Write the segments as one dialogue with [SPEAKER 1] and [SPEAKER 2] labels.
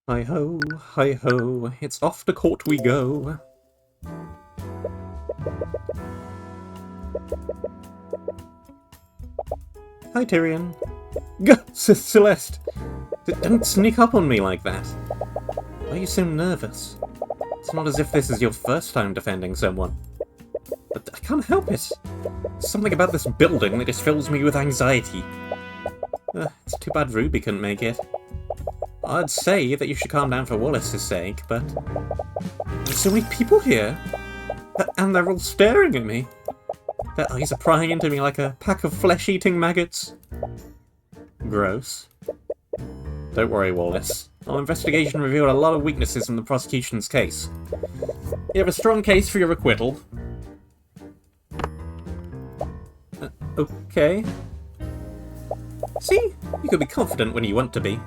[SPEAKER 1] Hi ho, it's off to court we go. Hi Tyrion. Celeste! Don't sneak up on me like that. Why are you so nervous? It's not as if this is your first time defending someone. But I can't help it. Something about this building that just fills me with anxiety. It's too bad Ruby couldn't make it. I'd say that you should calm down for Wallace's sake, but there's so many people here, and they're all staring at me. Their eyes are prying into me like a pack of flesh-eating maggots. Gross. Don't worry, Wallace. Our investigation revealed a lot of weaknesses in the prosecution's case. You have a strong case for your acquittal. Okay. See? You can be confident when you want to be.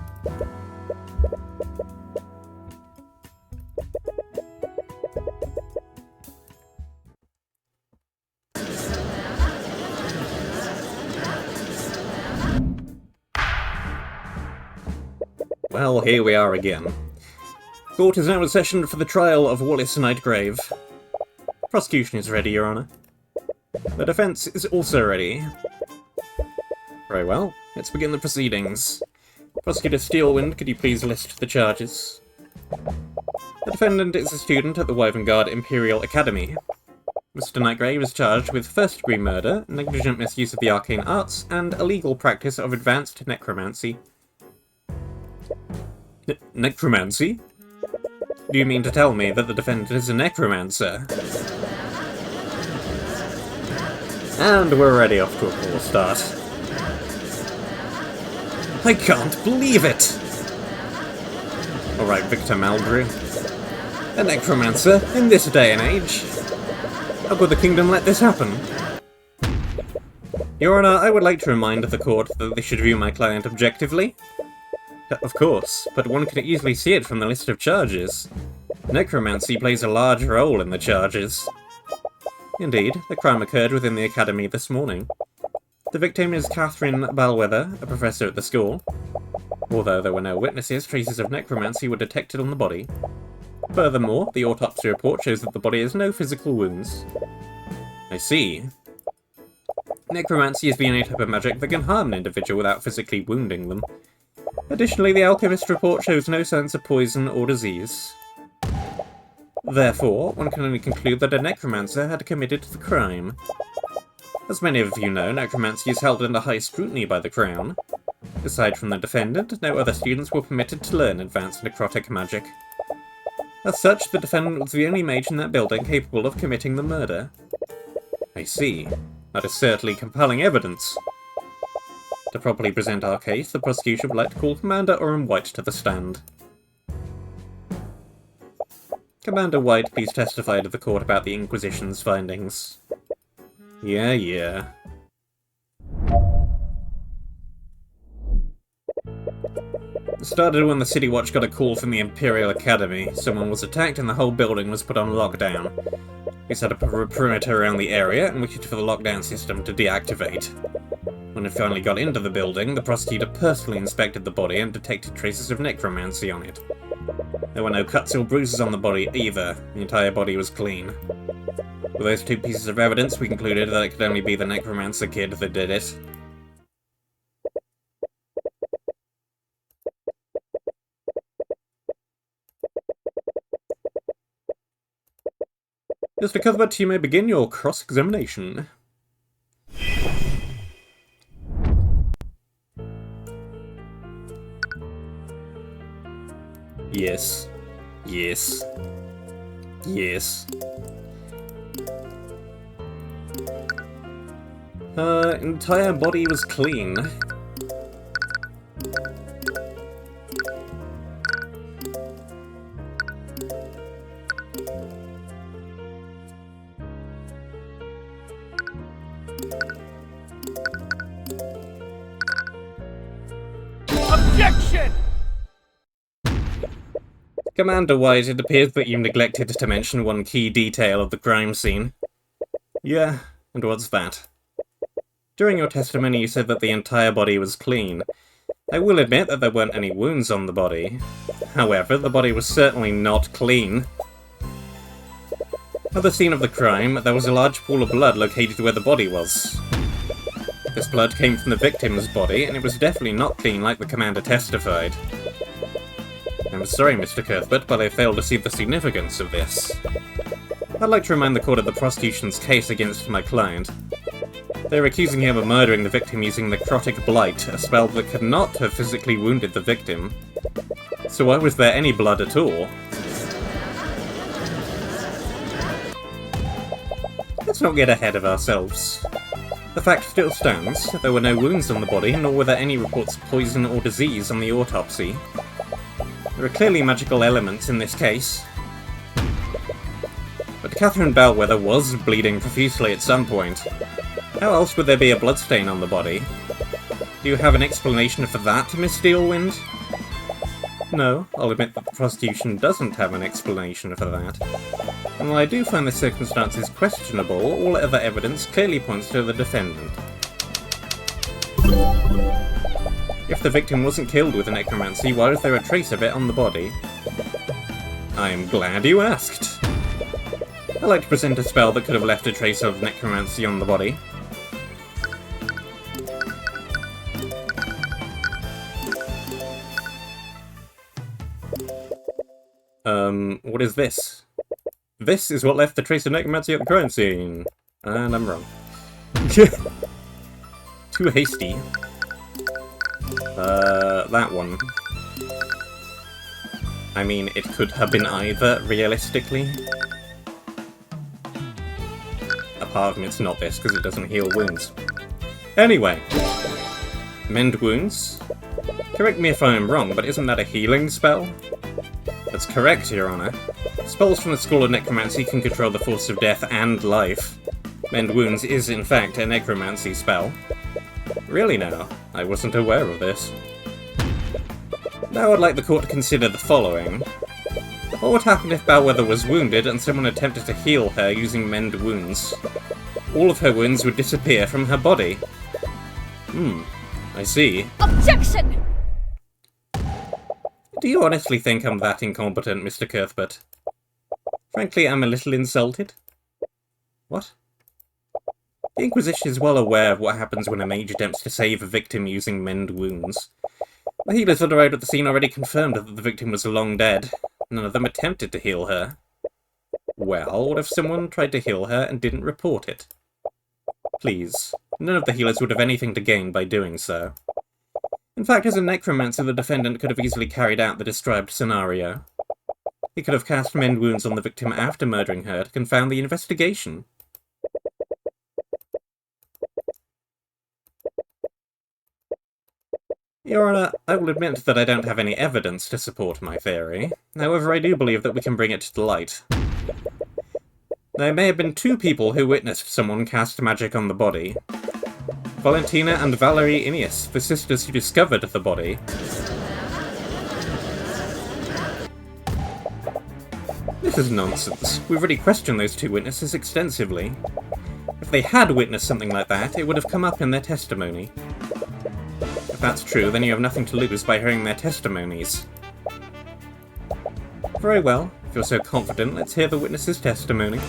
[SPEAKER 1] Well, here we are again. Court is now in session for the trial of Wallace Nightgrave. Prosecution is ready, Your Honour. The defence is also ready. Very well, let's begin the proceedings. Prosecutor Steelwind, could you please list the charges? The defendant is a student at the Wyvern Imperial Academy. Mr. Nightgrave is charged with first-degree murder, negligent misuse of the arcane arts, and illegal practice of advanced necromancy. Necromancy? Do you mean to tell me that the defendant is a necromancer? And we're ready off to a poor start. I can't believe it! Alright, Victor Maldrew. A necromancer in this day and age? How could the kingdom let this happen? Your Honour, I would like to remind the court that they should view my client objectively. Of course, but one can easily see it from the list of charges. Necromancy plays a large role in the charges. Indeed, the crime occurred within the academy this morning. The victim is Catherine Balweather, a professor at the school. Although there were no witnesses, traces of necromancy were detected on the body. Furthermore, the autopsy report shows that the body has no physical wounds. I see. Necromancy is the only type of magic that can harm an individual without physically wounding them. Additionally, the alchemist report shows no signs of poison or disease. Therefore, one can only conclude that a necromancer had committed the crime. As many of you know, necromancy is held under high scrutiny by the Crown. Aside from the defendant, no other students were permitted to learn advanced necrotic magic. As such, the defendant was the only mage in that building capable of committing the murder. I see. That is certainly compelling evidence. To properly present our case, the prosecution would like to call Commander Orrin White to the stand. Commander White, please testify to the court about the Inquisition's findings. Yeah. It started when the City Watch got a call from the Imperial Academy. Someone was attacked and the whole building was put on lockdown. We set up a perimeter around the area and waited for the lockdown system to deactivate. When it finally got into the building, the prosecutor personally inspected the body and detected traces of necromancy on it. There were no cuts or bruises on the body either. The entire body was clean. With those two pieces of evidence, we concluded that it could only be the necromancer kid that did it. Mr. Cuthbert, you may begin your cross-examination. Yes. Her entire body was clean.
[SPEAKER 2] Objection!
[SPEAKER 1] Commander White, it appears that you neglected to mention one key detail of the crime scene. Yeah, and what's that? During your testimony you said that the entire body was clean. I will admit that there weren't any wounds on the body. However, the body was certainly not clean. At the scene of the crime, there was a large pool of blood located where the body was. This blood came from the victim's body, and it was definitely not clean like the commander testified. I'm sorry, Mr. Cuthbert, but I fail to see the significance of this. I'd like to remind the court of the prosecution's case against my client. They're accusing him of murdering the victim using necrotic blight, a spell that could not have physically wounded the victim. So why was there any blood at all? Let's not get ahead of ourselves. The fact still stands, there were no wounds on the body, nor were there any reports of poison or disease on the autopsy. There are clearly magical elements in this case. But Catherine Bellwether was bleeding profusely at some point. How else would there be a bloodstain on the body? Do you have an explanation for that, Miss Steelwind? No, I'll admit that the prosecution doesn't have an explanation for that. And while I do find the circumstances questionable, all other evidence clearly points to the defendant. If the victim wasn't killed with necromancy, why was there a trace of it on the body? I'm glad you asked. I'd like to present a spell that could have left a trace of necromancy on the body. What is this? This is what left the trace of necromancy at the crime scene. And I'm wrong. Too hasty. That one. I mean, it could have been either, realistically. Apart from it's not this, because it doesn't heal wounds. Anyway. Mend wounds? Correct me if I am wrong, but isn't that a healing spell? That's correct, Your Honour. Spells from the School of Necromancy can control the force of death and life. Mend wounds is, in fact, a necromancy spell. Really now? I wasn't aware of this. Now I'd like the court to consider the following. What would happen if Bellwether was wounded and someone attempted to heal her using mend wounds? All of her wounds would disappear from her body. I see.
[SPEAKER 2] Objection!
[SPEAKER 1] Do you honestly think I'm that incompetent, Mr. Cuthbert? Frankly, I'm a little insulted. What? The Inquisition is well aware of what happens when a mage attempts to save a victim using mend wounds. The healers that arrived at the scene already confirmed that the victim was long dead. None of them attempted to heal her. Well, what if someone tried to heal her and didn't report it? Please, none of the healers would have anything to gain by doing so. In fact, as a necromancer, the defendant could have easily carried out the described scenario. He could have cast mend wounds on the victim after murdering her to confound the investigation. Your Honour, I will admit that I don't have any evidence to support my theory. However, I do believe that we can bring it to light. There may have been two people who witnessed someone cast magic on the body. Valentina and Valerie Ineas, the sisters who discovered the body. This is nonsense. We've already questioned those two witnesses extensively. If they had witnessed something like that, it would have come up in their testimony. If that's true, then you have nothing to lose by hearing their testimonies. Very well. If you're so confident, let's hear the witness's testimony.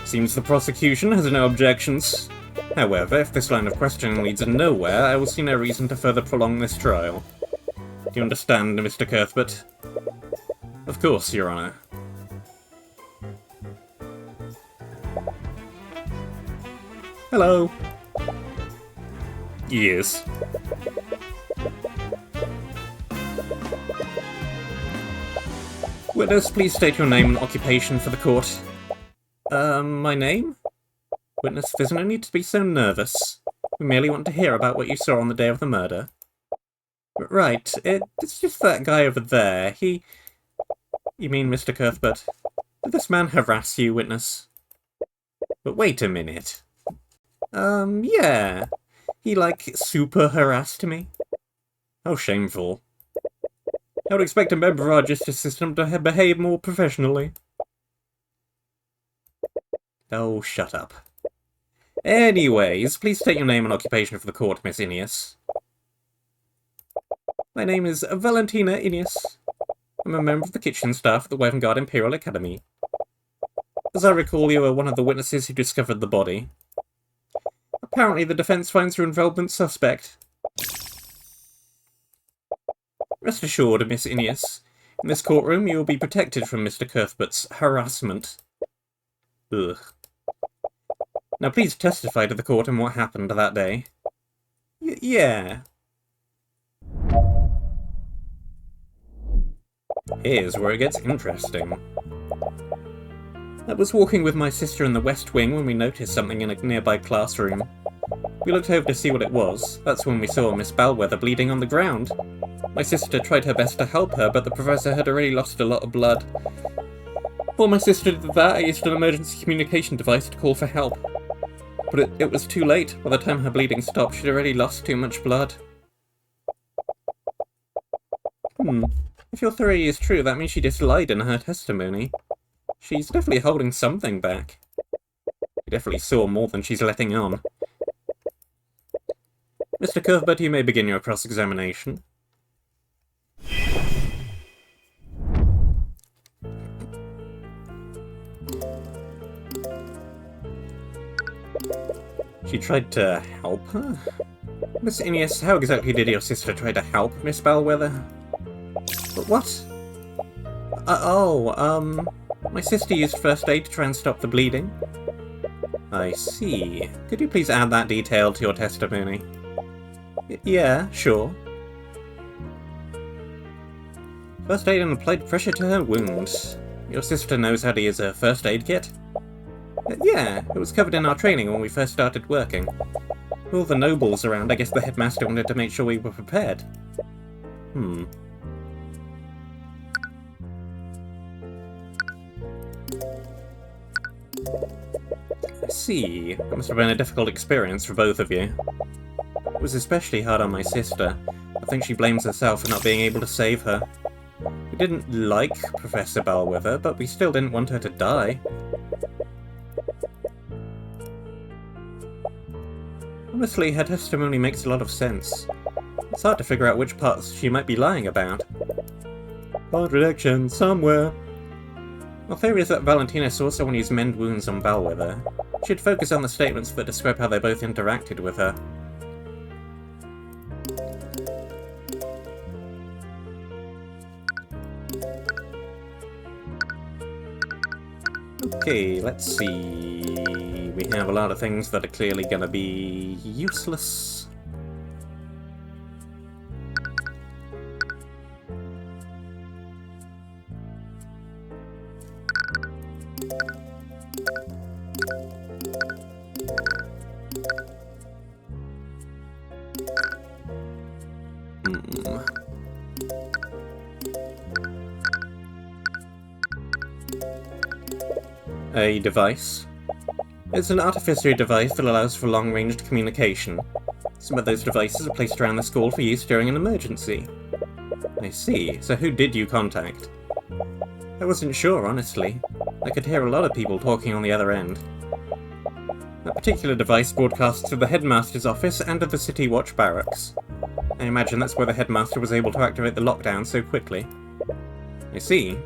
[SPEAKER 1] Seems the prosecution has no objections. However, if this line of questioning leads nowhere, I will see no reason to further prolong this trial. Do you understand, Mr. Cuthbert? Of course, Your Honour. Hello. Yes. Witness, please state your name and occupation for the court. My name? Witness, there's no need to be so nervous. We merely want to hear about what you saw on the day of the murder. Right, it's just that guy over there. You mean Mr. Cuthbert? Did this man harass you, witness? But wait a minute. Yeah. He, super harassed me? How shameful. I would expect a member of our justice system to behave more professionally. Oh, shut up. Anyways, please state your name and occupation for the court, Miss Ineas. My name is Valentina Inius. I'm a member of the kitchen staff at the Wyvern Imperial Academy. As I recall, you were one of the witnesses who discovered the body. Apparently, the defense finds your involvement suspect. Rest assured, Miss Inius, in this courtroom you will be protected from Mr. Cuthbert's harassment. Ugh. Now please testify to the court on what happened that day. Yeah. Here's where it gets interesting. I was walking with my sister in the West Wing when we noticed something in a nearby classroom. We looked over to see what it was. That's when we saw Miss Bellwether bleeding on the ground. My sister tried her best to help her, but the professor had already lost a lot of blood. While my sister did that, I used an emergency communication device to call for help. But it was too late. By the time her bleeding stopped, she'd already lost too much blood. If your theory is true, that means she just lied in her testimony. She's definitely holding something back. She definitely saw more than she's letting on. Mr. Cuthbert, you may begin your cross-examination. She tried to help her? Miss Inius, how exactly did your sister try to help Miss Bellwether? What? My sister used first aid to try and stop the bleeding. I see. Could you please add that detail to your testimony? Yeah, sure. First aid and applied pressure to her wounds. Your sister knows how to use a first aid kit? Yeah, it was covered in our training when we first started working. With all the nobles around, I guess the headmaster wanted to make sure we were prepared. I see. That must have been a difficult experience for both of you. It was especially hard on my sister. I think she blames herself for not being able to save her. We didn't like Professor Bellwether, but we still didn't want her to die. Honestly, her testimony makes a lot of sense. It's hard to figure out which parts she might be lying about. Contradiction somewhere. My theory is that Valentina saw someone use mend wounds on Bellwether. She'd focus on the statements that describe how they both interacted with her. Okay, let's see. We have a lot of things that are clearly gonna be useless. A device. It's an artificial device that allows for long-range communication. Some of those devices are placed around the school for use during an emergency. I see. So who did you contact? I wasn't sure, honestly. I could hear a lot of people talking on the other end. That particular device broadcasts to the headmaster's office and to the City Watch barracks. I imagine that's where the headmaster was able to activate the lockdown so quickly. I see.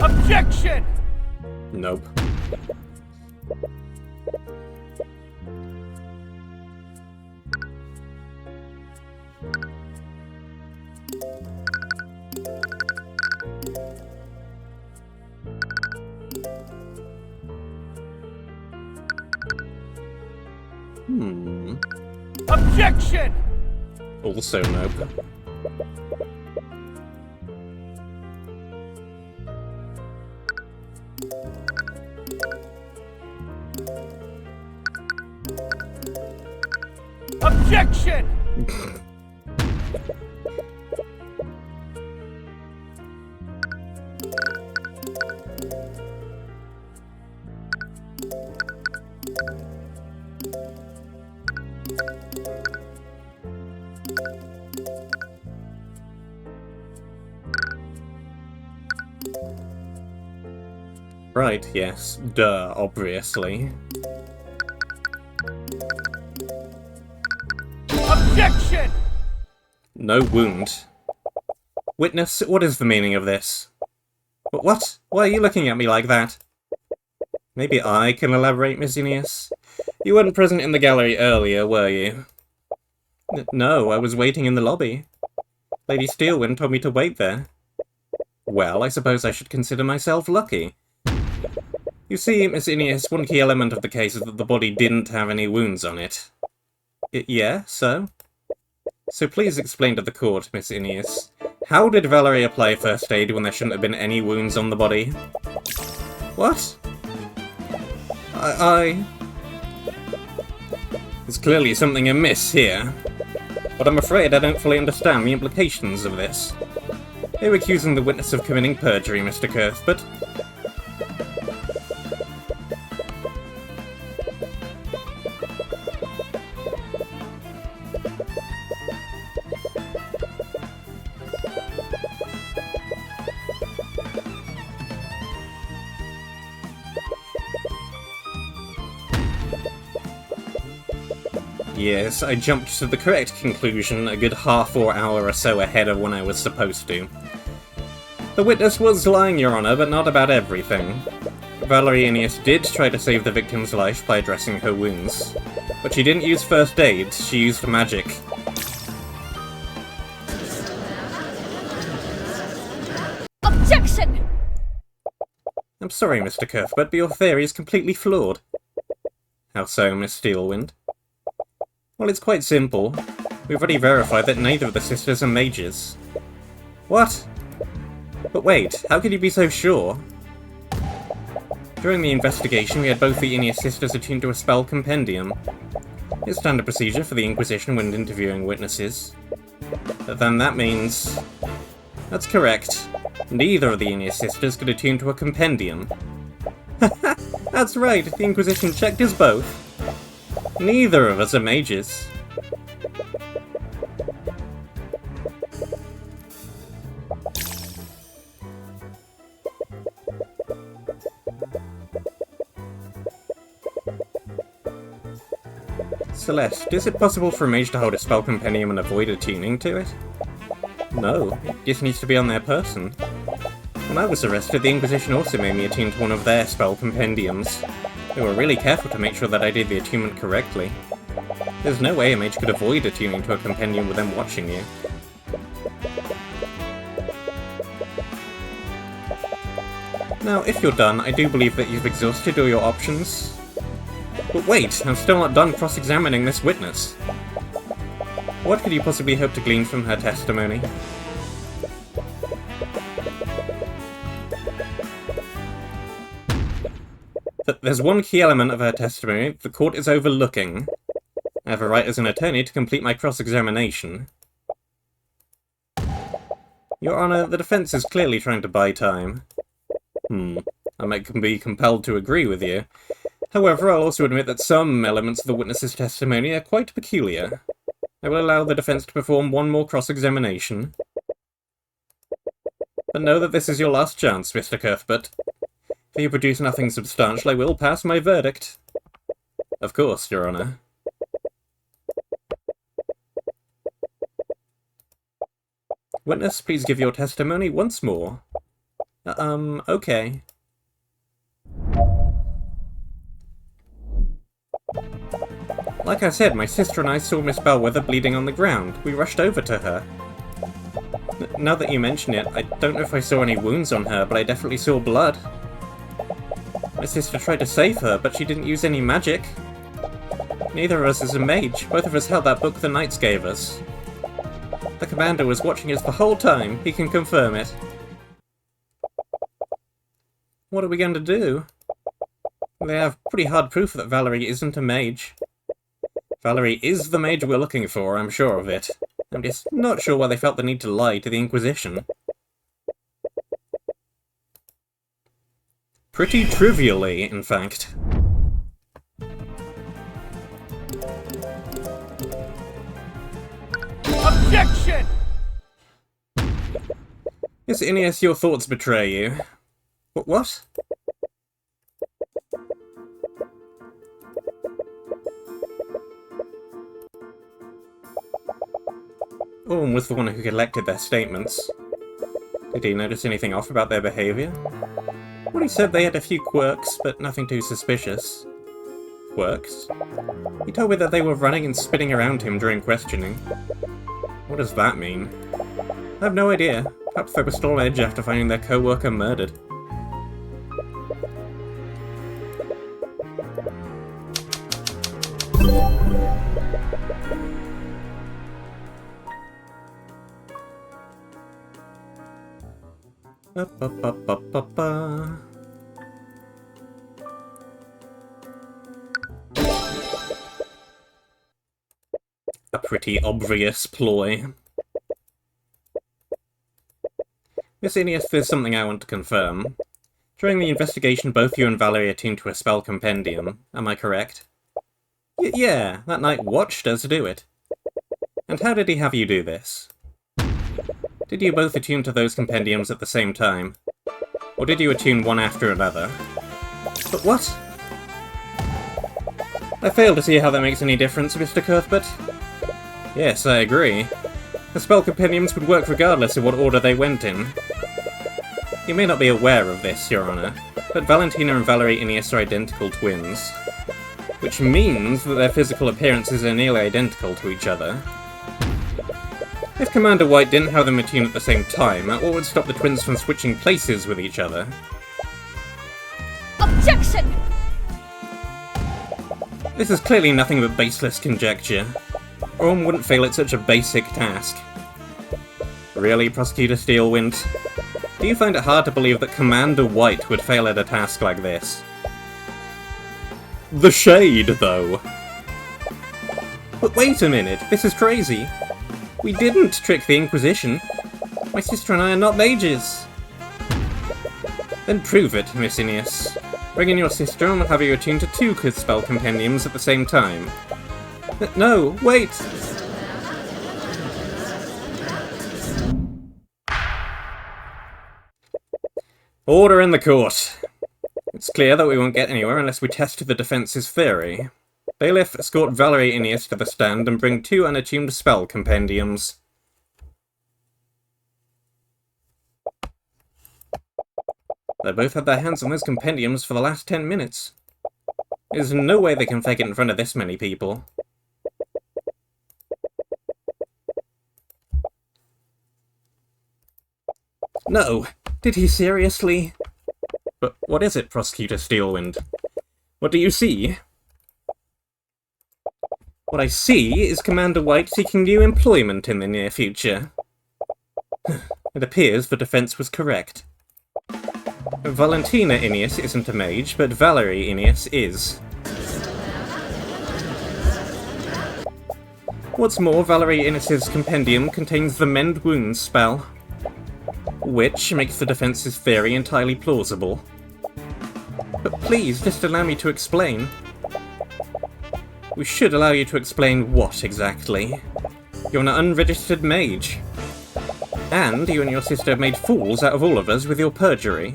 [SPEAKER 2] Objection!
[SPEAKER 1] Nope.
[SPEAKER 2] Objection!
[SPEAKER 1] Also nope.
[SPEAKER 2] Objection!
[SPEAKER 1] Right, yes. Duh, obviously.
[SPEAKER 2] Objection!
[SPEAKER 1] No wound. Witness, what is the meaning of this? What? Why are you looking at me like that? Maybe I can elaborate, Miss Aeneas? You weren't present in the gallery earlier, were you? No, I was waiting in the lobby. Lady Steelwind told me to wait there. Well, I suppose I should consider myself lucky. You see, Miss Aeneas, one key element of the case is that the body didn't have any wounds on it. Yeah, so? So please explain to the court, Miss Aeneas. How did Valerie apply first aid when there shouldn't have been any wounds on the body? What? There's clearly something amiss here. But I'm afraid I don't fully understand the implications of this. You're accusing the witness of committing perjury, Mr. Cuthbert. Yes, I jumped to the correct conclusion a good half or hour or so ahead of when I was supposed to. The witness was lying, Your Honour, but not about everything. Valerie Aeneas did try to save the victim's life by dressing her wounds, but she didn't use first aid, she used magic.
[SPEAKER 3] Objection!
[SPEAKER 1] I'm sorry, Mr. Cuthbert, but your theory is completely flawed. How so, Miss Steelwind? Well, it's quite simple. We've already verified that neither of the sisters are mages. What? But wait, how could you be so sure? During the investigation, we had both the Aeneas sisters attuned to a spell compendium. It's standard procedure for the Inquisition when interviewing witnesses. But then that means... That's correct. Neither of the Aeneas sisters could attune to a compendium. That's right, the Inquisition checked us both. Neither of us are mages. Celeste, is it possible for a mage to hold a spell compendium and avoid attuning to it? No, it just needs to be on their person. When I was arrested, the Inquisition also made me attune to one of their spell compendiums. They were really careful to make sure that I did the attunement correctly. There's no way a mage could avoid attuning to a compendium with them watching you. Now, if you're done, I do believe that you've exhausted all your options. But wait, I'm still not done cross-examining this witness. What could you possibly hope to glean from her testimony? There's one key element of her testimony the court is overlooking. I have a right as an attorney to complete my cross-examination. Your Honour, the defence is clearly trying to buy time. I might be compelled to agree with you. However, I'll also admit that some elements of the witness's testimony are quite peculiar. I will allow the defence to perform one more cross-examination. But know that this is your last chance, Mr. Cuthbert. If you produce nothing substantial, I will pass my verdict. Of course, Your Honour. Witness, please give your testimony once more. Okay. Like I said, my sister and I saw Miss Bellwether bleeding on the ground. We rushed over to her. Now that you mention it, I don't know if I saw any wounds on her, but I definitely saw blood. My sister tried to save her, but she didn't use any magic. Neither of us is a mage. Both of us held that book the knights gave us. The commander was watching us the whole time. He can confirm it. What are we going to do? They have pretty hard proof that Valerie isn't a mage. Valerie is the mage we're looking for, I'm sure of it. I'm just not sure why they felt the need to lie to the Inquisition. Pretty trivially, in fact.
[SPEAKER 2] Objection!
[SPEAKER 1] Yes, Aeneas, your thoughts betray you. What? Orm was the one who collected their statements. Did he notice anything off about their behaviour? Well, he said they had a few quirks, but nothing too suspicious. Quirks? He told me that they were running and spinning around him during questioning. What does that mean? I have no idea. Perhaps they were still on edge after finding their co-worker murdered. Ba-ba-ba-ba-ba-ba. A pretty obvious ploy. Miss Ineos, there's something I want to confirm. During the investigation, both you and Valerie attuned to a spell compendium. Am I correct? Yeah, that Night watched us do it. And how did he have you do this? Did you both attune to those compendiums at the same time? Or did you attune one after another? But what? I fail to see how that makes any difference, Mr. Cuthbert. Yes, I agree. The spell compendiums would work regardless of what order they went in. You may not be aware of this, Your Honor, but Valentina and Valerie Ineos are identical twins. Which means that their physical appearances are nearly identical to each other. If Commander White didn't have them attune at the same time, what would stop the twins from switching places with each other?
[SPEAKER 3] Objection!
[SPEAKER 1] This is clearly nothing but baseless conjecture. Orm wouldn't fail at such a basic task. Really, Prosecutor Steelwind? Do you find it hard to believe that Commander White would fail at a task like this? The shade, though! But wait a minute, this is crazy! We didn't trick the Inquisition! My sister and I are not mages! Then prove it, Miss Ineos. Bring in your sister and we'll have you attune to 2 spell compendiums at the same time. No, wait! Order in the court. It's clear that we won't get anywhere unless we test the defence's theory. Bailiff, escort Valerie Ineos to the stand and bring 2 unattuned spell compendiums. They both had their hands on those compendiums for the last 10 minutes. There's no way they can fake it in front of this many people. No! Did he seriously? But what is it, Prosecutor Steelwind? What do you see? What I see is Commander White seeking new employment in the near future. It appears the defense was correct. Valentina Ineos isn't a mage, but Valerie Ineos is. What's more, Valerie Ineos' compendium contains the Mend Wounds spell, which makes the defense's theory entirely plausible. But please, just allow me to explain. We should allow you to explain what, exactly? You're an unregistered mage. And you and your sister have made fools out of all of us with your perjury.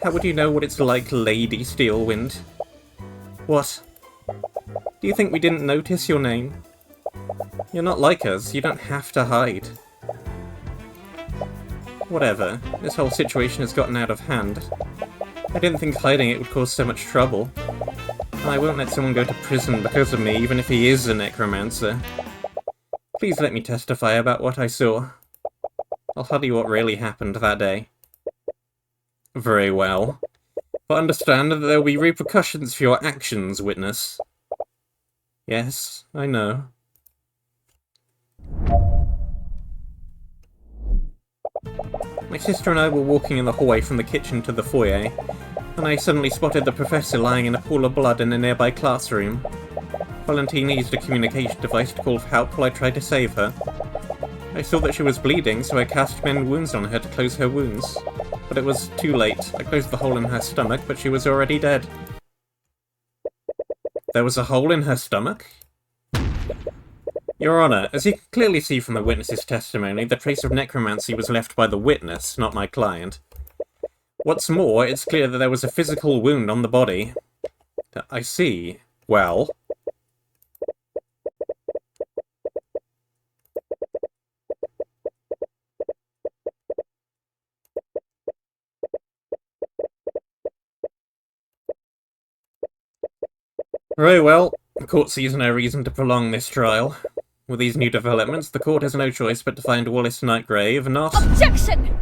[SPEAKER 1] How would you know what it's like, Lady Steelwind? What? Do you think we didn't notice your name? You're not like us, you don't have to hide. Whatever, this whole situation has gotten out of hand. I didn't think hiding it would cause so much trouble. And I won't let someone go to prison because of me, even if he is a necromancer. Please let me testify about what I saw. I'll tell you what really happened that day. Very well. But understand that there will be repercussions for your actions, witness. Yes, I know. My sister and I were walking in the hallway from the kitchen to the foyer, and I suddenly spotted the professor lying in a pool of blood in a nearby classroom. Valentina used a communication device to call for help while I tried to save her. I saw that she was bleeding, so I cast Mend Wounds on her to close her wounds. But it was too late. I closed the hole in her stomach, but she was already dead. There was a hole in her stomach? Your Honour, as you can clearly see from the witness's testimony, the trace of necromancy was left by the witness, not my client. What's more, it's clear that there was a physical wound on the body. I see. Well? Very well. The court sees no reason to prolong this trial. With these new developments, the court has no choice but to find Wallace Nightgrave not...
[SPEAKER 3] Objection!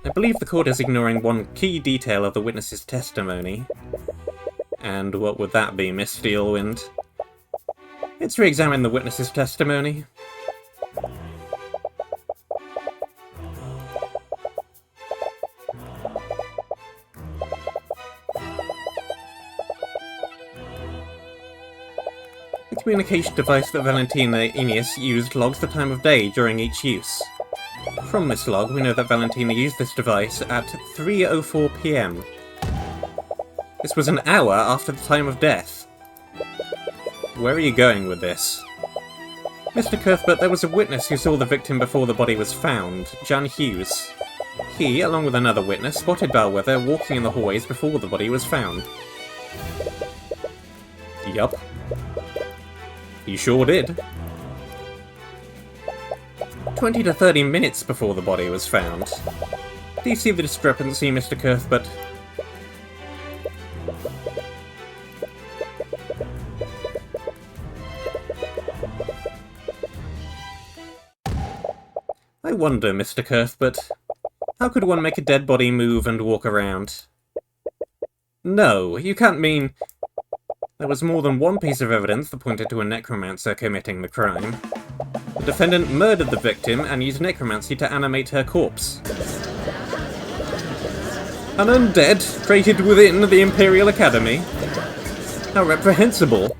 [SPEAKER 1] I believe the court is ignoring one key detail of the witness's testimony. And what would that be, Miss Steelwind? Let's re-examine the witness's testimony. The communication device that Valentina Aeneas used logs the time of day during each use. From this log, we know that Valentina used this device at 3:04 PM. This was an hour after the time of death. Where are you going with this? Mr. Cuthbert, there was a witness who saw the victim before the body was found, Jan Hughes. He, along with another witness, spotted Bellwether walking in the hallways before the body was found. Yup. He sure did. 20 to 30 minutes before the body was found. Do you see the discrepancy, Mr. Cuthbert? I wonder, Mr. Cuthbert, how could one make a dead body move and walk around? No, you can't mean... There was more than one piece of evidence that pointed to a necromancer committing the crime. The defendant murdered the victim and used necromancy to animate her corpse. An undead created within the Imperial Academy? How reprehensible.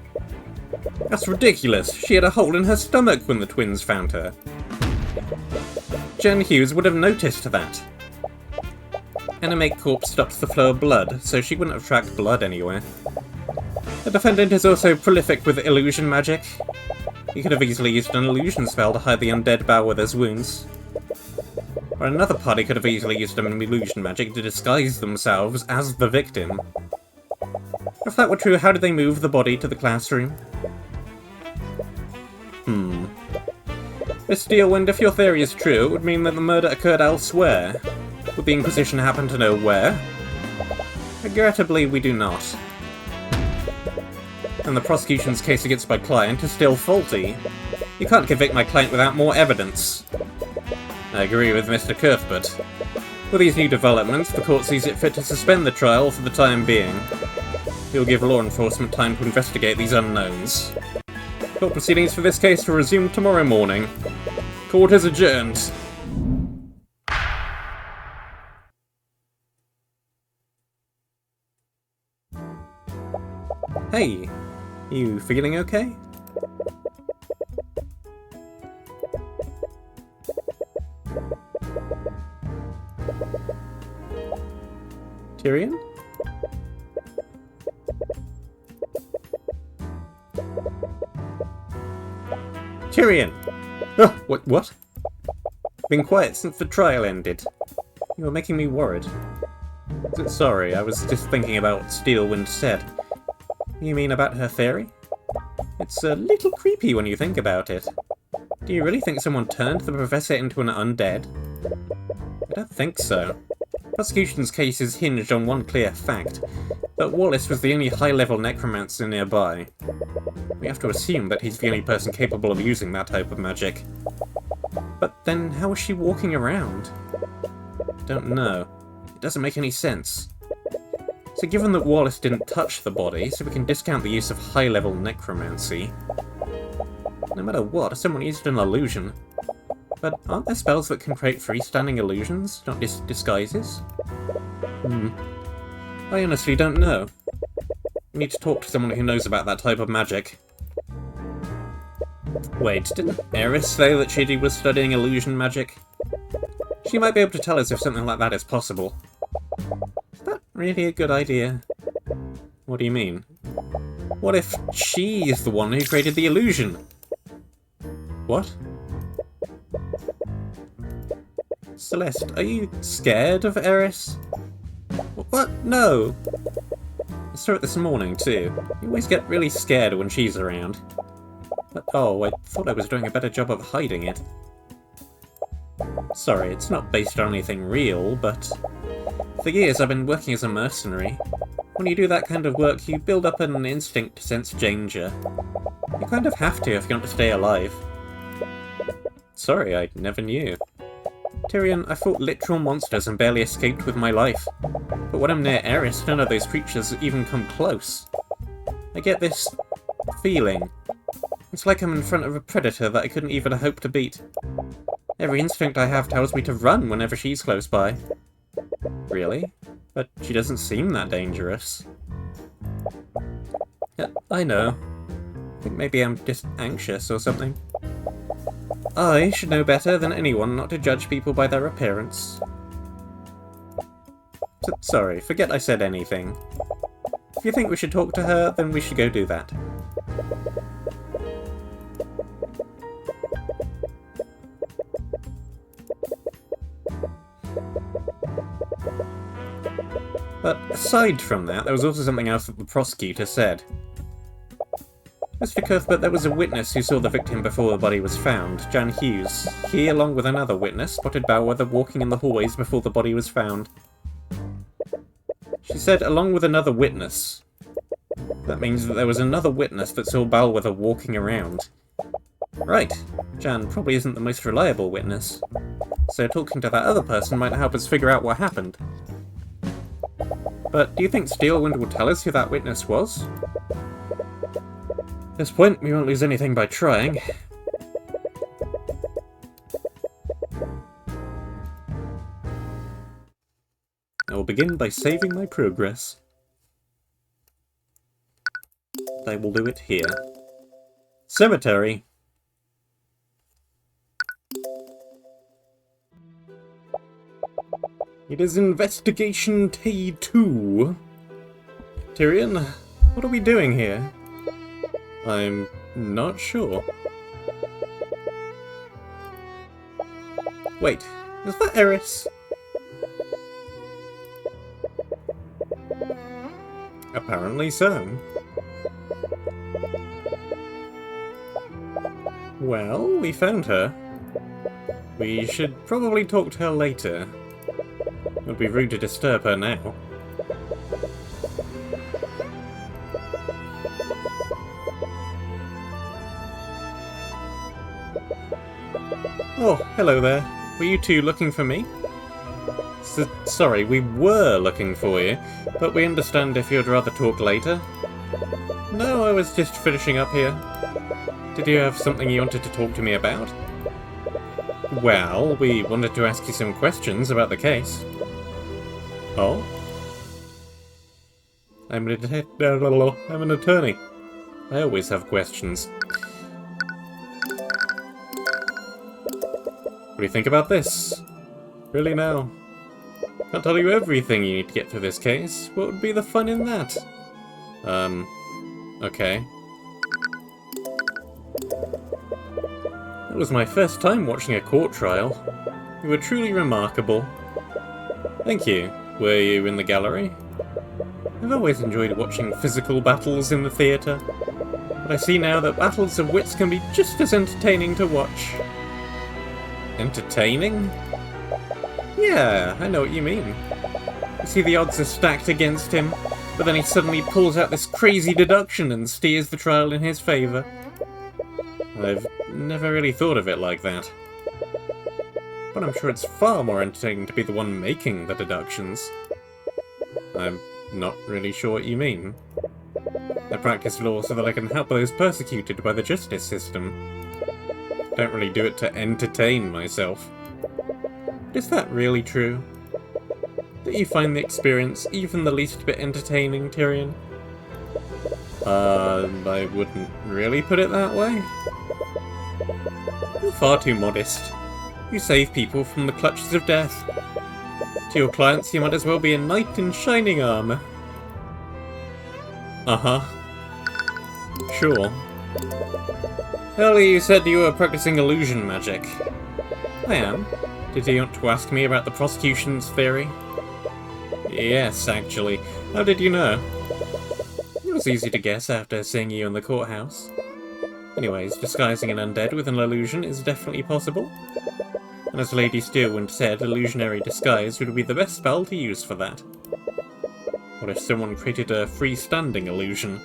[SPEAKER 1] That's ridiculous. She had a hole in her stomach when the twins found her. Jen Hughes would have noticed that. Animate corpse stops the flow of blood, so she wouldn't have tracked blood anywhere. The defendant is also prolific with illusion magic. He could have easily used an illusion spell to hide the undead Bellwether's wounds. Or another party could have easily used an illusion magic to disguise themselves as the victim. If that were true, how did they move the body to the classroom? Miss Steelwind, if your theory is true, it would mean that the murder occurred elsewhere. Would the Inquisition happen to know where? Regrettably, we do not. And the prosecution's case against my client is still faulty. You can't convict my client without more evidence. I agree with Mr. Cuthbert. With these new developments, the court sees it fit to suspend the trial for the time being. It will give law enforcement time to investigate these unknowns. Court proceedings for this case will resume tomorrow morning. Court is adjourned. Hey, you feeling okay? Tyrion? Tyrion! Oh, what? Been quiet since the trial ended. You were making me worried. Sorry, I was just thinking about what Steelwind said. You mean about her theory? It's a little creepy when you think about it. Do you really think someone turned the professor into an undead? I don't think so. Prosecution's case is hinged on one clear fact, that Wallace was the only high-level necromancer nearby. We have to assume that he's the only person capable of using that type of magic. But then how was she walking around? Don't know. It doesn't make any sense. So given that Wallace didn't touch the body, so we can discount the use of high-level necromancy. No matter what, someone used an illusion. But aren't there spells that can create freestanding illusions, not just disguises? I honestly don't know. We need to talk to someone who knows about that type of magic. Wait, didn't Eris say that she was studying illusion magic? She might be able to tell us if something like that is possible. Is that really a good idea? What do you mean? What if she is the one who created the illusion? What? Celeste, are you scared of Eris? What? No! I saw it this morning, too. You always get really scared when she's around. But, oh, I thought I was doing a better job of hiding it. Sorry, it's not based on anything real, but for years I've been working as a mercenary. When you do that kind of work, you build up an instinct to sense danger. You kind of have to if you want to stay alive. Sorry, I never knew. Tyrion, I fought literal monsters and barely escaped with my life. But when I'm near Eris, none of those creatures even come close. I get this feeling. It's like I'm in front of a predator that I couldn't even hope to beat. Every instinct I have tells me to run whenever she's close by. Really? But she doesn't seem that dangerous. Yeah, I know. I think maybe I'm just anxious or something. I should know better than anyone not to judge people by their appearance. Sorry, forget I said anything. If you think we should talk to her, then we should go do that. But aside from that, there was also something else that the prosecutor said. Mr. Cuthbert, there was a witness who saw the victim before the body was found, Jan Hughes. He, along with another witness, spotted Bellwether walking in the hallways before the body was found. She said, along with another witness. That means that there was another witness that saw Bellwether walking around. Right. Jan probably isn't the most reliable witness. So talking to that other person might help us figure out what happened. But do you think Steelwind will tell us who that witness was? At this point, we won't lose anything by trying. I will begin by saving my progress. I will do it here. Cemetery. It is Investigation T2. Tyrion, what are we doing here? I'm not sure. Wait, is that Eris? Apparently so. Well, we found her. We should probably talk to her later. It would be rude to disturb her now. Oh, hello there. Were you two looking for me? Sorry, we were looking for you, but we understand if you'd rather talk later. No, I was just finishing up here. Did you have something you wanted to talk to me about? Well, we wanted to ask you some questions about the case. Oh? I'm an attorney. I always have questions. What do you think about this? Really now? Can't tell you everything you need to get through this case. What would be the fun in that? Okay. It was my first time watching a court trial. You were truly remarkable. Thank you. Were you in the gallery? I've always enjoyed watching physical battles in the theatre, but I see now that battles of wits can be just as entertaining to watch. Entertaining? Yeah, I know what you mean. You see the odds are stacked against him, but then he suddenly pulls out this crazy deduction and steers the trial in his favour. I've never really thought of it like that. But I'm sure it's far more entertaining to be the one making the deductions. I'm not really sure what you mean. I practice law so that I can help those persecuted by the justice system. Don't really do it to entertain myself. Is that really true? Do you find the experience even the least bit entertaining, Tyrion? I wouldn't really put it that way. You're far too modest. You save people from the clutches of death. To your clients, you might as well be a knight in shining armour. Uh-huh. Sure. Earlier you said you were practicing illusion magic. I am. Did you want to ask me about the prosecution's theory? Yes, actually. How did you know? It was easy to guess after seeing you in the courthouse. Anyways, disguising an undead with an illusion is definitely possible. And as Lady Steelwind said, illusionary disguise would be the best spell to use for that. What if someone created a freestanding illusion?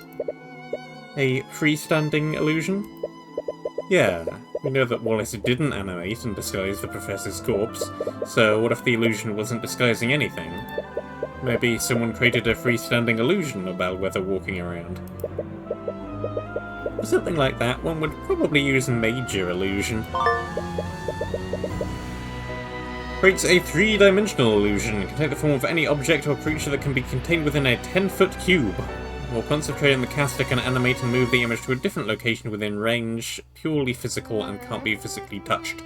[SPEAKER 1] A freestanding illusion? Yeah, we know that Wallace didn't animate and disguise the Professor's corpse, so what if the illusion wasn't disguising anything? Maybe someone created a freestanding illusion of Bellwether walking around. For something like that, one would probably use major illusion. Creates a three-dimensional illusion, can take the form of any object or creature that can be contained within a 10-foot cube. While concentrating, the caster can animate and move the image to a different location within range, purely physical and can't be physically touched.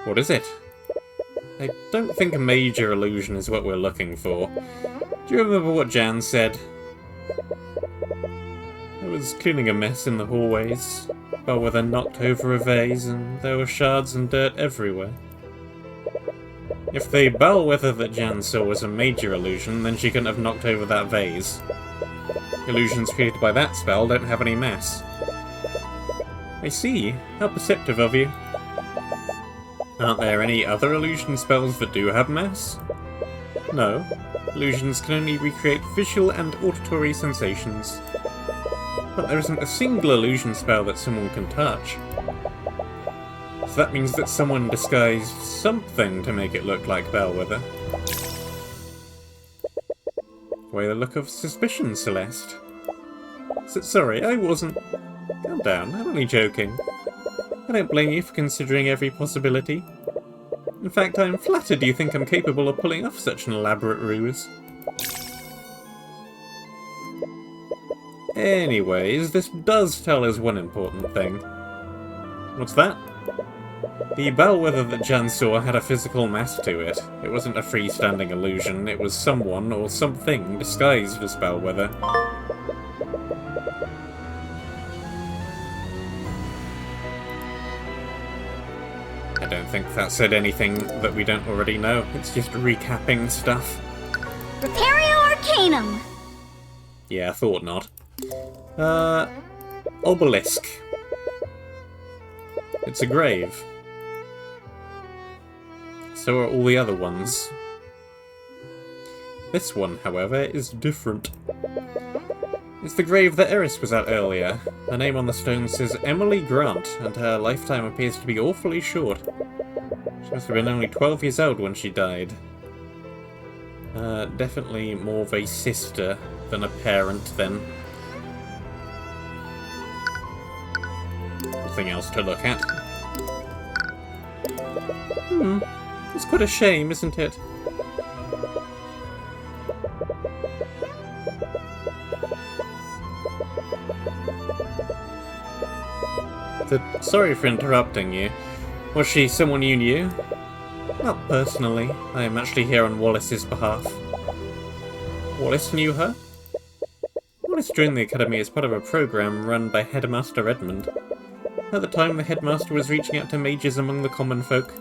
[SPEAKER 1] What is it? I don't think a major illusion is what we're looking for. Do you remember what Jan said? I was cleaning a mess in the hallways. Bellwether knocked over a vase and there were shards and dirt everywhere. If the Bellwether that Jan saw was a major illusion, then she couldn't have knocked over that vase. Illusions created by that spell don't have any mass. I see. How perceptive of you. Aren't there any other illusion spells that do have mass? No. Illusions can only recreate visual and auditory sensations. But there isn't a single illusion spell that someone can touch. So that means that someone disguised something to make it look like Bellwether. Why the look of suspicion, Celeste? Sorry, I wasn't... Calm down, I'm only joking. I don't blame you for considering every possibility. In fact, I'm flattered you think I'm capable of pulling off such an elaborate ruse. Anyways, this does tell us one important thing. What's that? The Bellwether that Jan saw had a physical mass to it. It wasn't a freestanding illusion, it was someone or something disguised as Bellwether. I don't think that said anything that we don't already know. It's just recapping stuff.
[SPEAKER 3] Repario Arcanum!
[SPEAKER 1] Yeah, I thought not. Obelisk. It's a grave. So are all the other ones. This one, however, is different. It's the grave that Eris was at earlier. Her name on the stone says Emily Grant, and her lifetime appears to be awfully short. She must have been only 12 years old when she died. Definitely more of a sister than a parent, then. Nothing else to look at. It's quite a shame, isn't it? Sorry for interrupting you. Was she someone you knew? Not personally. I am actually here on Wallace's behalf. Wallace knew her? Wallace joined the Academy as part of a program run by Headmaster Edmund. At the time, the Headmaster was reaching out to mages among the common folk.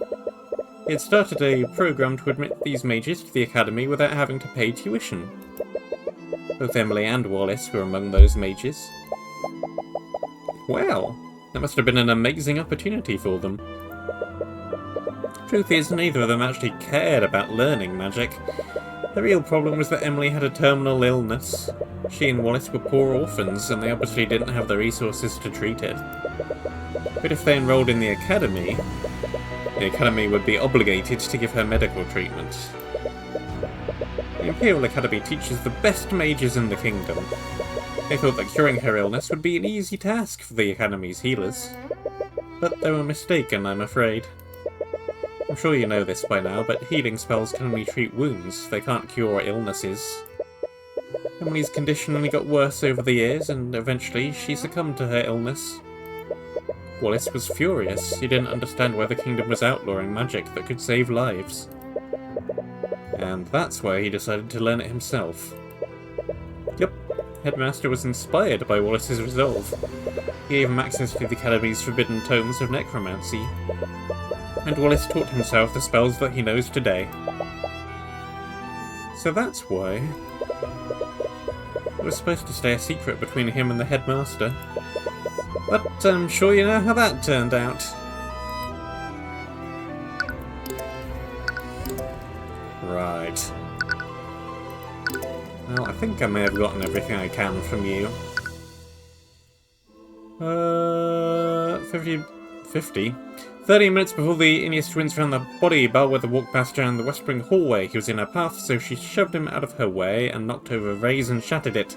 [SPEAKER 1] He had started a program to admit these mages to the Academy without having to pay tuition. Both Emily and Wallace were among those mages. Well, that must have been an amazing opportunity for them. Truth is, neither of them actually cared about learning magic. The real problem was that Emily had a terminal illness. She and Wallace were poor orphans, and they obviously didn't have the resources to treat it. But if they enrolled in the Academy would be obligated to give her medical treatment. The Imperial Academy teaches the best mages in the kingdom. They thought that curing her illness would be an easy task for the Academy's healers. But they were mistaken, I'm afraid. I'm sure you know this by now, but healing spells can only treat wounds, they can't cure illnesses. Emily's condition only got worse over the years, and eventually she succumbed to her illness. Wallace was furious. He didn't understand why the kingdom was outlawing magic that could save lives. And that's why he decided to learn it himself. Yep, Headmaster was inspired by Wallace's resolve. He gave him access to the Academy's forbidden tomes of necromancy. And Wallace taught himself the spells that he knows today. So that's why... It was supposed to stay a secret between him and the headmaster. But I'm sure you know how that turned out. Right. Well, I think I may have gotten everything I can from you. 50. 30 minutes before the Ineos twins found the body, Bellwether walked past her in the West Wing hallway. He was in her path, so she shoved him out of her way and knocked over a vase and shattered it.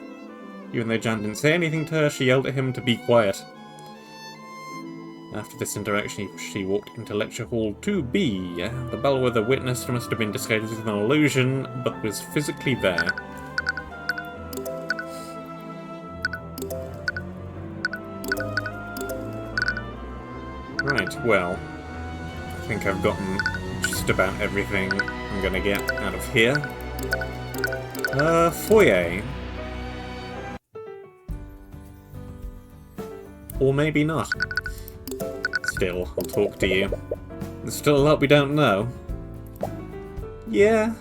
[SPEAKER 1] Even though Jan didn't say anything to her, she yelled at him to be quiet. After this interaction, she walked into Lecture Hall 2B. The Bellwether witness must have been disguised as an illusion, but was physically there. Right, well, I think I've gotten just about everything I'm gonna get out of here. Foyer. Or maybe not. Still, I'll talk to you. There's still a lot we don't know. Yeah.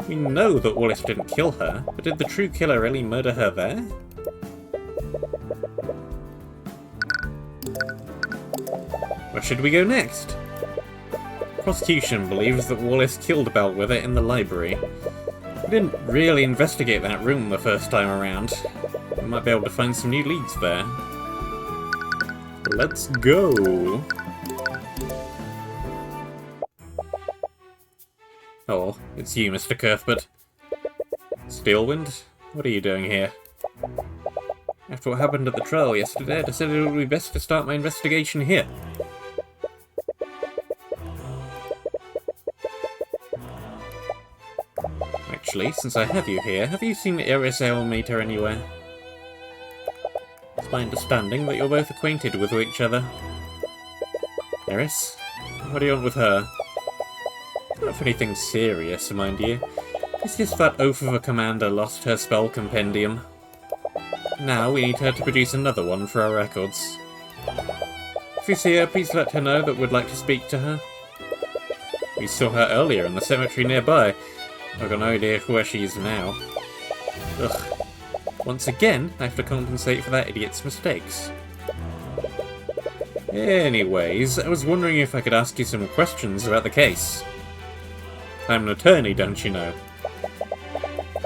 [SPEAKER 1] We know that Wallace didn't kill her, but did the true killer really murder her there? Where should we go next? Prosecution believes that Wallace killed Bellwether in the library. We didn't really investigate that room the first time around. We might be able to find some new leads there. Let's go! Oh, it's you, Mr. Cuthbert. Steelwind? What are you doing here? After what happened at the trial yesterday, I decided it would be best to start my investigation here. Actually, since I have you here, have you seen Iris Ailmater anywhere? It's my understanding that you're both acquainted with each other. Iris? What do you want with her? Not for anything serious, mind you. It's just that Oath of a Commander lost her spell compendium. Now we need her to produce another one for our records. If you see her, please let her know that we'd like to speak to her. We saw her earlier in the cemetery nearby. I've got no idea where she is now. Ugh. Once again, I have to compensate for that idiot's mistakes. Anyways, I was wondering if I could ask you some questions about the case. I'm an attorney, don't you know?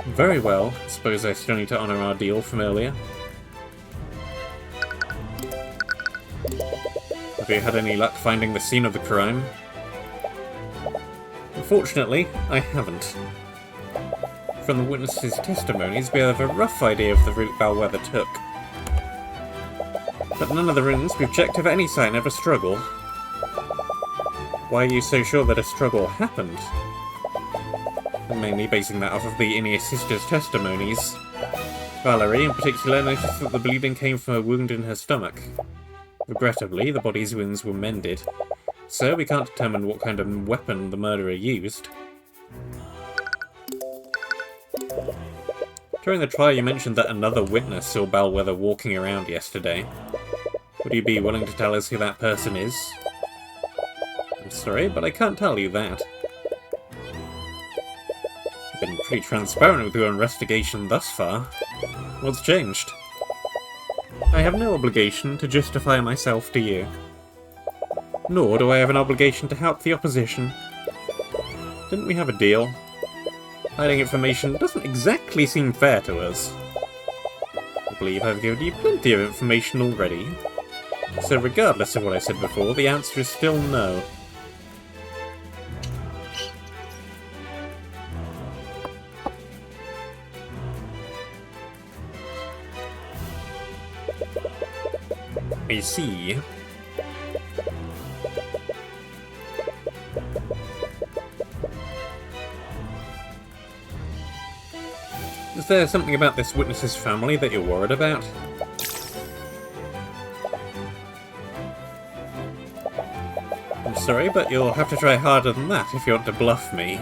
[SPEAKER 1] Very well. I suppose I still need to honour our deal from earlier. Have you had any luck finding the scene of the crime? Unfortunately, I haven't. From the witnesses' testimonies, we have a rough idea of the route Bellwether took. But none of the rooms we've checked have any sign of a struggle. Why are you so sure that a struggle happened? I'm mainly basing that off of the Ineos sisters' testimonies. Valerie, in particular, noticed that the bleeding came from a wound in her stomach. Regrettably, the body's wounds were mended, so we can't determine what kind of weapon the murderer used. During the trial, you mentioned that another witness saw Bellwether walking around yesterday. Would you be willing to tell us who that person is? I'm sorry, but I can't tell you that. I've been pretty transparent with your investigation thus far. What's changed? I have no obligation to justify myself to you. Nor do I have an obligation to help the opposition. Didn't we have a deal? Hiding information doesn't exactly seem fair to us. I believe I've given you plenty of information already. So regardless of what I said before, the answer is still no. I see. Is there something about this witness's family that you're worried about? I'm sorry, but you'll have to try harder than that if you want to bluff me.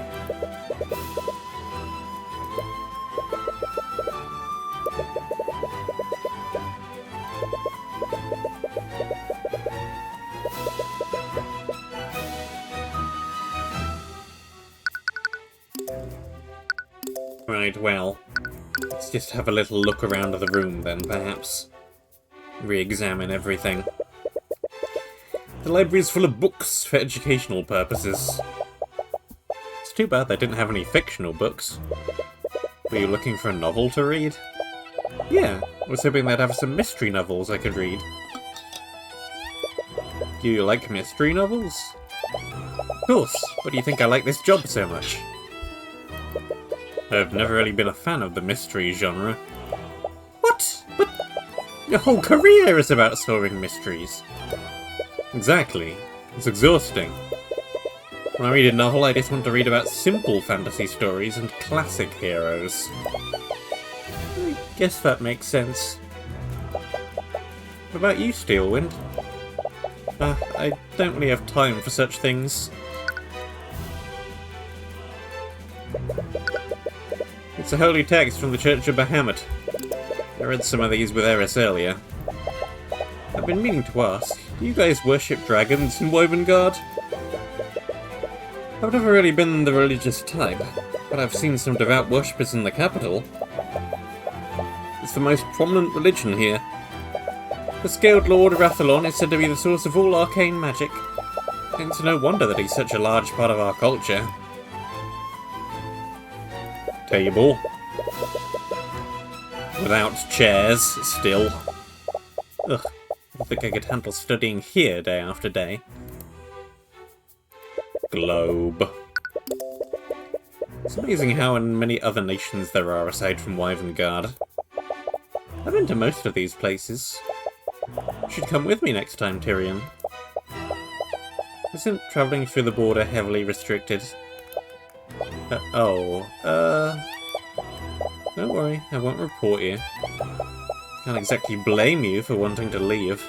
[SPEAKER 1] Right, well, let's Let's just have a little look around the room then, perhaps. Re-examine everything. The library is full of books for educational purposes. It's too bad they didn't have any fictional books. Were you looking for a novel to read? Yeah, I was hoping they'd have some mystery novels I could read. Do you like mystery novels? Of course. What do you think I like this job so much? I've never really been a fan of the mystery genre. What? But your whole career is about solving mysteries. Exactly. It's exhausting. When I read a novel, I just want to read about simple fantasy stories and classic heroes. I guess that makes sense. What about you, Steelwind? I don't really have time for such things. It's a holy text from the Church of Bahamut. I read some of these with Eris earlier. I've been meaning to ask, do you guys worship dragons in Wovengard? I've never really been the religious type, but I've seen some devout worshippers in the capital. It's the most prominent religion here. The Scaled Lord Rathalon is said to be the source of all arcane magic. It's no wonder that he's such a large part of our culture. Table. Without chairs, still. Ugh, I don't think I could handle studying here day after day. Globe. It's amazing how many other nations there are aside from Wovengard. I've been to most of these places. You should come with me next time, Tyrion. Isn't travelling through the border heavily restricted? Don't worry, I won't report you. Can't exactly blame you for wanting to leave.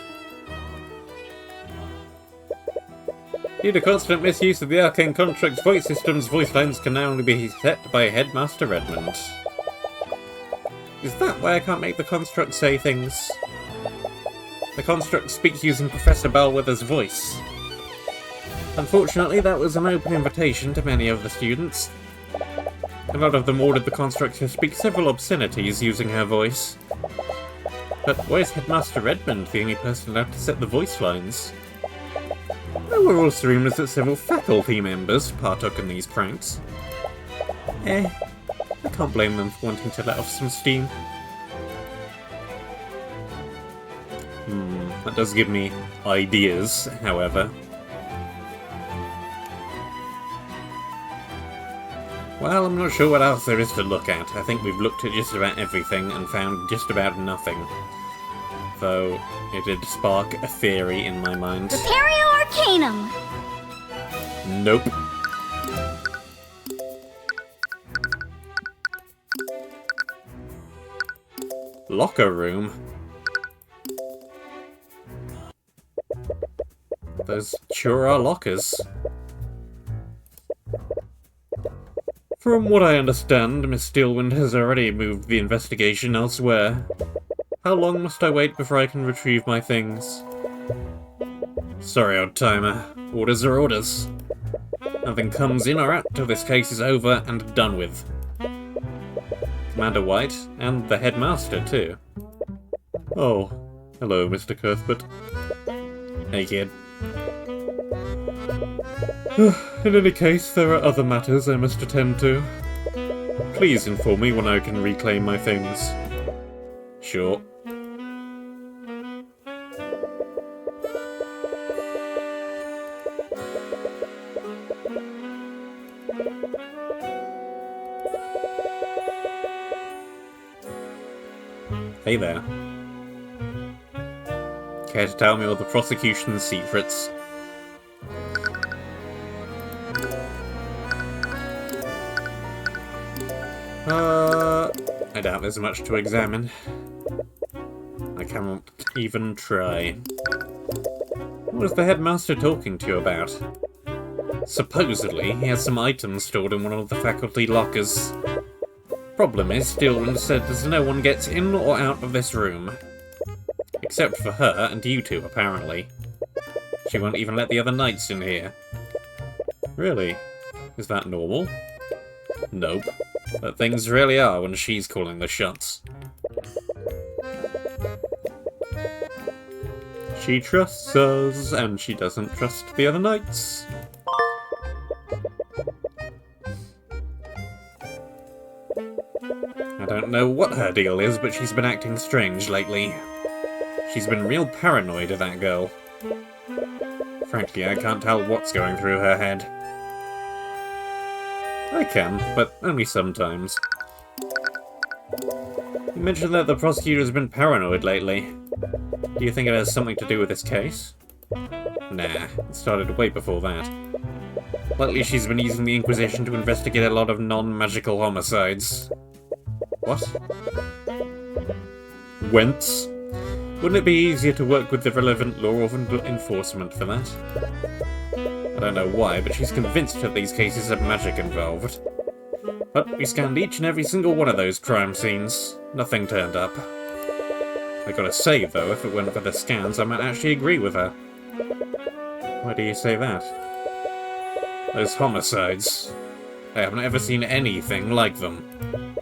[SPEAKER 1] Due to constant misuse of the Arcane Construct's voice systems, voice lines can now only be set by Headmaster Redmond. Is that why I can't make the Construct say things? The Construct speaks using Professor Bellwether's voice. Unfortunately, that was an open invitation to many of the students. A lot of them ordered the Construct to speak several obscenities using her voice. But why is Headmaster Redmond the only person allowed to set the voice lines? There were also rumours that several faculty members partook in these pranks. I can't blame them for wanting to let off some steam. That does give me ideas, however. Well, I'm not sure what else there is to look at. I think we've looked at just about everything and found just about nothing. Though, it did spark a theory in my mind.
[SPEAKER 3] Repario Arcanum!
[SPEAKER 1] Nope. Locker room? Those sure are lockers. From what I understand, Miss Steelwind has already moved the investigation elsewhere. How long must I wait before I can retrieve my things? Sorry, old timer. Orders are orders. Nothing comes in or out till this case is over and done with. Commander White, and the headmaster too. Oh, hello, Mr. Cuthbert. Hey, kid. In any case, there are other matters I must attend to. Please inform me when I can reclaim my things. Sure. Hey there. Care to tell me all the prosecution's secrets? I doubt there's much to examine. I cannot even try. What was the headmaster talking to you about? Supposedly, he has some items stored in one of the faculty lockers. Problem is, Steelwind said there's no one gets in or out of this room. Except for her and you two, apparently. She won't even let the other knights in here. Really? Is that normal? Nope. But things really are when she's calling the shots. She trusts us, and she doesn't trust the other knights. I don't know what her deal is, but she's been acting strange lately. She's been real paranoid, that girl. Frankly, I can't tell what's going through her head. I can, but only sometimes. You mentioned that the prosecutor's been paranoid lately. Do you think it has something to do with this case? Nah, it started way before that. Lately she's been using the Inquisition to investigate a lot of non-magical homicides. What? Whence? Wouldn't it be easier to work with the relevant law enforcement for that? I don't know why, but she's convinced that these cases have magic involved. But we scanned each and every single one of those crime scenes. Nothing turned up. I gotta say, though, if it weren't for the scans, I might actually agree with her. Why do you say that? Those homicides. I haven't ever seen anything like them.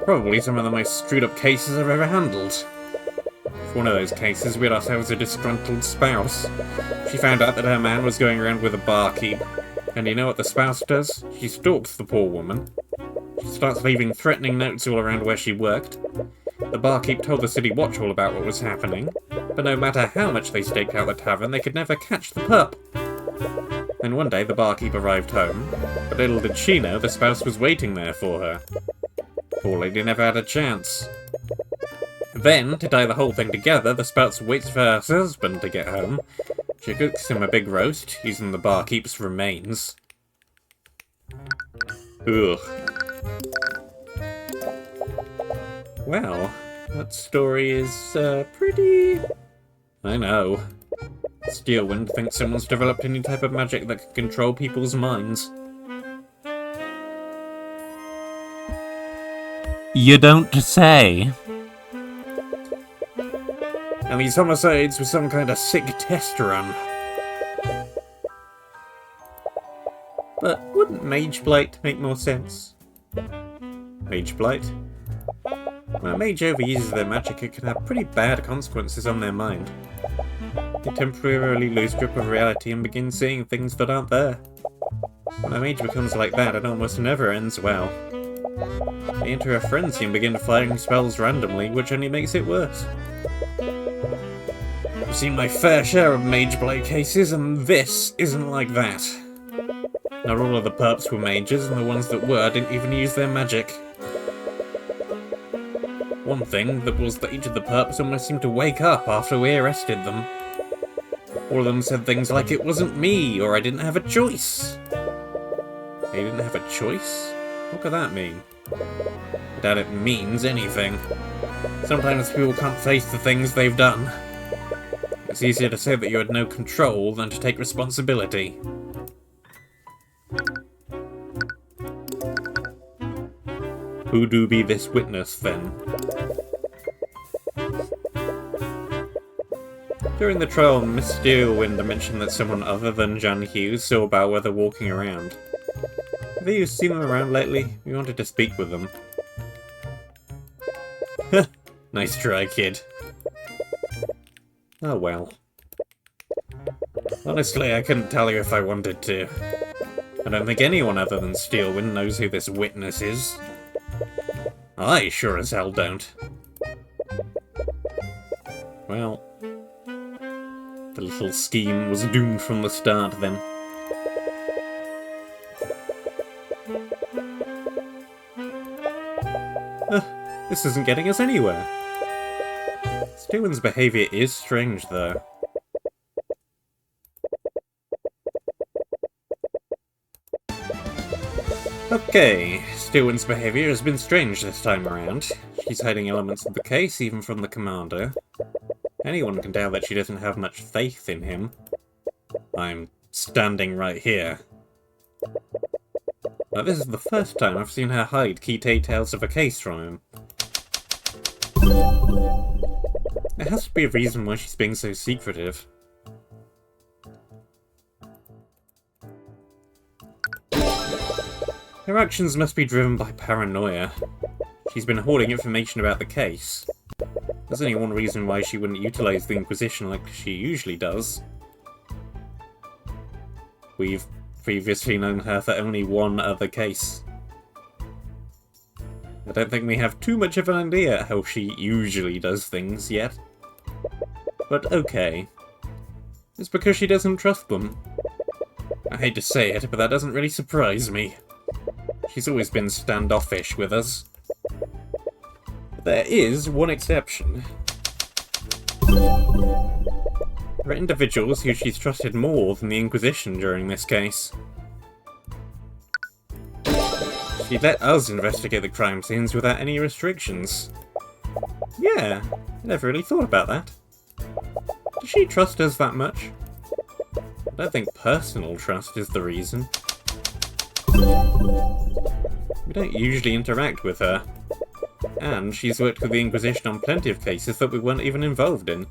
[SPEAKER 1] Probably some of the most screwed-up cases I've ever handled. For one of those cases, we had ourselves a disgruntled spouse. She found out that her man was going around with a barkeep. And you know what the spouse does? She stalks the poor woman. She starts leaving threatening notes all around where she worked. The barkeep told the city watch all about what was happening, but no matter how much they staked out the tavern, they could never catch the pup. Then one day the barkeep arrived home, but little did she know the spouse was waiting there for her. Poor lady never had a chance. Then, to tie the whole thing together, the spouse waits for her husband to get home. She cooks him a big roast, using the barkeep's remains. Ugh. Well, that story is, pretty... I know. Steelwind thinks someone's developed any type of magic that can control people's minds.
[SPEAKER 4] You don't say.
[SPEAKER 1] And these homicides were some kind of sick test run. But wouldn't Mage Blight make more sense? Mage Blight? When a mage overuses their magic, it can have pretty bad consequences on their mind. They temporarily lose grip of reality and begin seeing things that aren't there. When a mage becomes like that, it almost never ends well. They enter a frenzy and begin firing spells randomly, which only makes it worse. I've seen my fair share of Mage Blight cases, and this isn't like that. Not all of the perps were mages, and the ones that were didn't even use their magic. One thing that was that each of the perps almost seemed to wake up after we arrested them. All of them said things like it wasn't me, or I didn't have a choice. They didn't have a choice? What could that mean? I doubt it means anything. Sometimes people can't face the things they've done. It's easier to say that you had no control than to take responsibility. Who do be this witness, then? During the trial, Miss Steelwind mentioned that someone other than John Hughes saw Bellwether walking around. Have you seen them around lately? We wanted to speak with them. Nice try, kid. Oh well. Honestly, I couldn't tell you if I wanted to. I don't think anyone other than Steelwind knows who this witness is. I sure as hell don't. Well, the little scheme was doomed from the start then. This isn't getting us anywhere. Steelwind's behaviour is strange, though. Okay, Steelwind's behaviour has been strange this time around. She's hiding elements of the case, even from the commander. Anyone can tell that she doesn't have much faith in him. I'm standing right here. Now, this is the first time I've seen her hide key details of a case from him. There has to be a reason why she's being so secretive. Her actions must be driven by paranoia. She's been hoarding information about the case. There's only one reason why she wouldn't utilize the Inquisition like she usually does. We've previously known her for only one other case. I don't think we have too much of an idea how she usually does things yet. But okay. It's because she doesn't trust them. I hate to say it, but that doesn't really surprise me. She's always been standoffish with us. But there is one exception. There are individuals who she's trusted more than the Inquisition during this case. She let us investigate the crime scenes without any restrictions. Yeah, I never really thought about that. Does she trust us that much? I don't think personal trust is the reason. We don't usually interact with her. And she's worked with the Inquisition on plenty of cases that we weren't even involved in.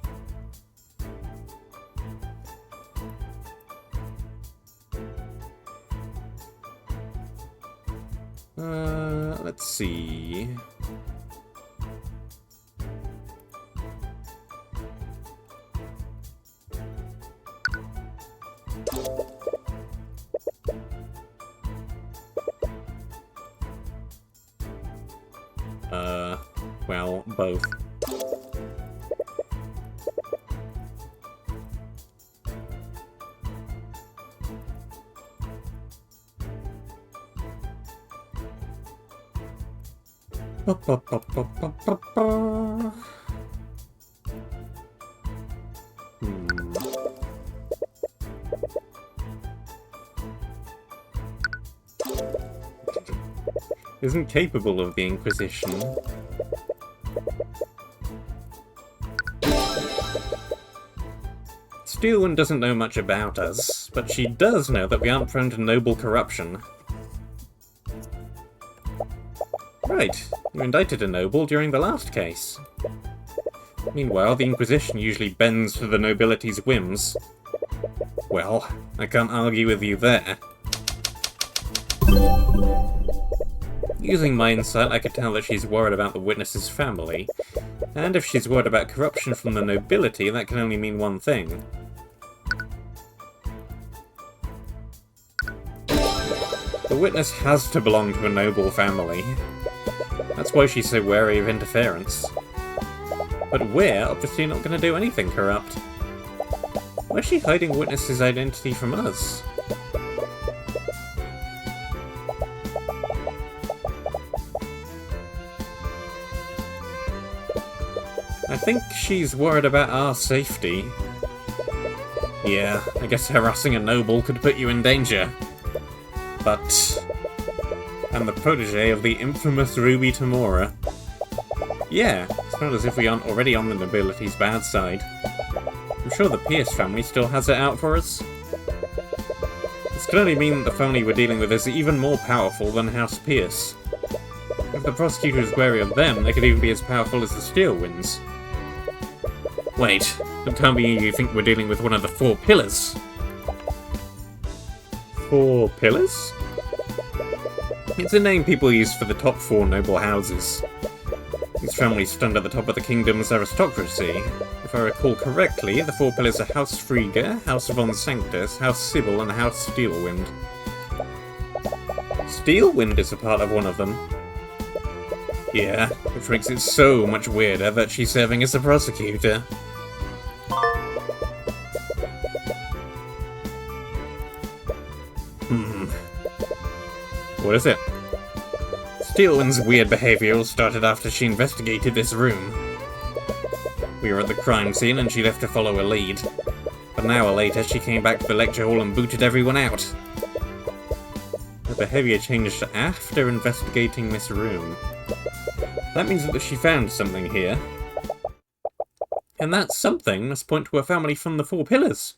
[SPEAKER 1] Let's see... well, both. Isn't capable of the Inquisition. Steelwind doesn't know much about us, but she does know that we aren't prone to noble corruption. Right, you indicted a noble during the last case. Meanwhile, the Inquisition usually bends to the nobility's whims. Well, I can't argue with you there. Using my insight, I could tell that she's worried about the witness's family, and if she's worried about corruption from the nobility, that can only mean one thing. The witness has to belong to a noble family. That's why she's so wary of interference. But we're obviously not going to do anything corrupt. Why is she hiding witness's identity from us? I think she's worried about our safety. Yeah, I guess harassing a noble could put you in danger. But... I'm the protege of the infamous Ruby Tamora. Yeah, it's not as if we aren't already on the nobility's bad side. I'm sure the Pierce family still has it out for us. This could only mean that the family we're dealing with is even more powerful than House Pierce. If the prosecutor is wary of them, they could even be as powerful as the Steelwinds. Wait, don't tell me you think we're dealing with one of the Four Pillars. 4 Pillars? It's a name people use for the top 4 noble houses. These families stand at the top of the kingdom's aristocracy. If I recall correctly, the 4 pillars are House Frigga, House von Sanctus, House Sybil, and House Steelwind. Steelwind is a part of one of them. Yeah, which makes it so much weirder that she's serving as a prosecutor. What is it? Steelwind's weird behaviour all started after she investigated this room. We were at the crime scene and she left to follow a lead. But an hour later she came back to the lecture hall and booted everyone out. Her behaviour changed after investigating this room. That means that she found something here. And that something must point to a family from the 4 pillars.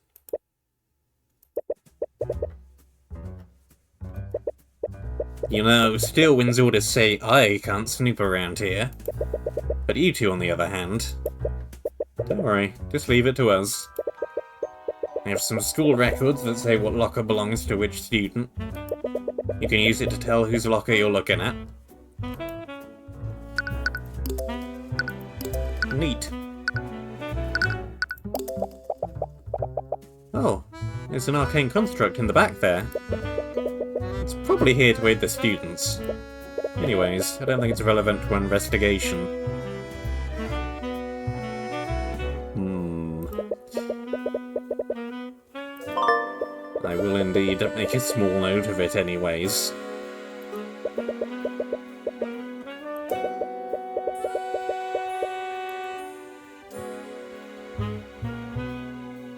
[SPEAKER 1] You know, Steelwind's orders say I can't snoop around here. But you two, on the other hand... Don't worry, just leave it to us. I have some school records that say what locker belongs to which student. You can use it to tell whose locker you're looking at. Neat. Oh, there's an arcane construct in the back there. It's probably here to aid the students. Anyways, I don't think it's relevant to our investigation. I will indeed make a small note of it anyways.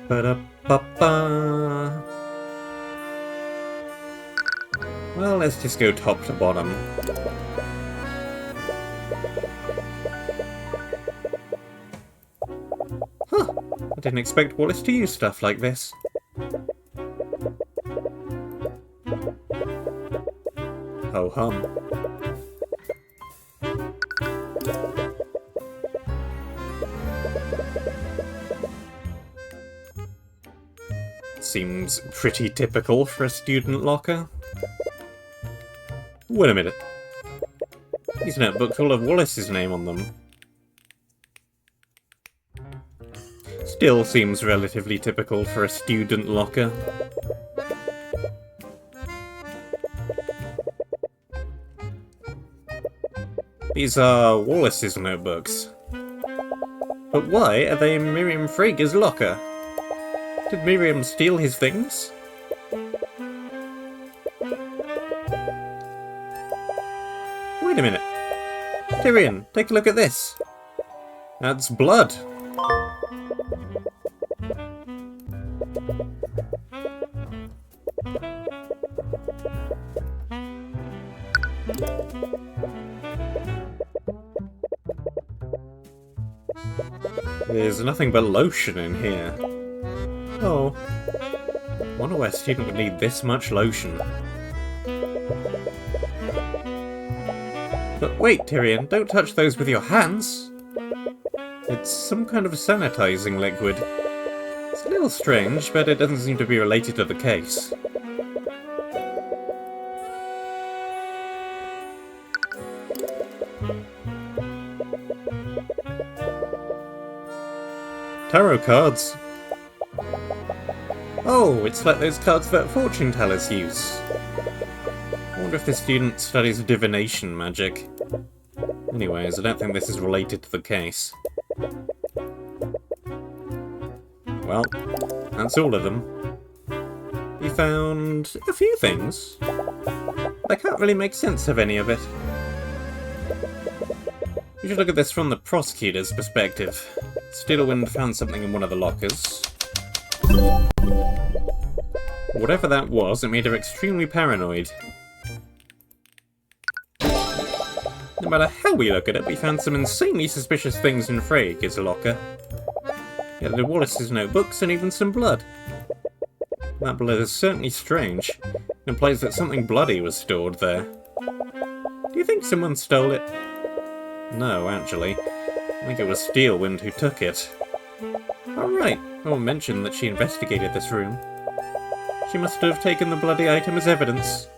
[SPEAKER 1] Ba-da-ba-ba. Well, let's just go top to bottom. Huh, I didn't expect Wallace to use stuff like this. Ho hum. Seems pretty typical for a student locker. Wait a minute. These notebooks all have Wallace's name on them. Still seems relatively typical for a student locker. These are Wallace's notebooks. But why are they in Miriam Frager's locker? Did Miriam steal his things? Wait a minute. Tyrion, take a look at this. That's blood. There's nothing but lotion in here. Oh. Wonder why a student would need this much lotion. But wait, Tyrion, don't touch those with your hands! It's some kind of sanitizing liquid. It's a little strange, but it doesn't seem to be related to the case. Tarot cards. Oh, it's like those cards that fortune tellers use. I wonder if the student studies divination magic. Anyways, I don't think this is related to the case. Well, that's all of them. You found a few things. I can't really make sense of any of it. We should look at this from the prosecutor's perspective. Steelwind found something in one of the lockers. Whatever that was, it made her extremely paranoid. No matter how we look at it, we found some insanely suspicious things in Frey's locker. Yeah, the Wallace's notebooks and even some blood. That blood is certainly strange. It implies that something bloody was stored there. Do you think someone stole it? No, actually. I think it was Steelwind who took it. Oh right, I'll mention that she investigated this room. She must have taken the bloody item as evidence.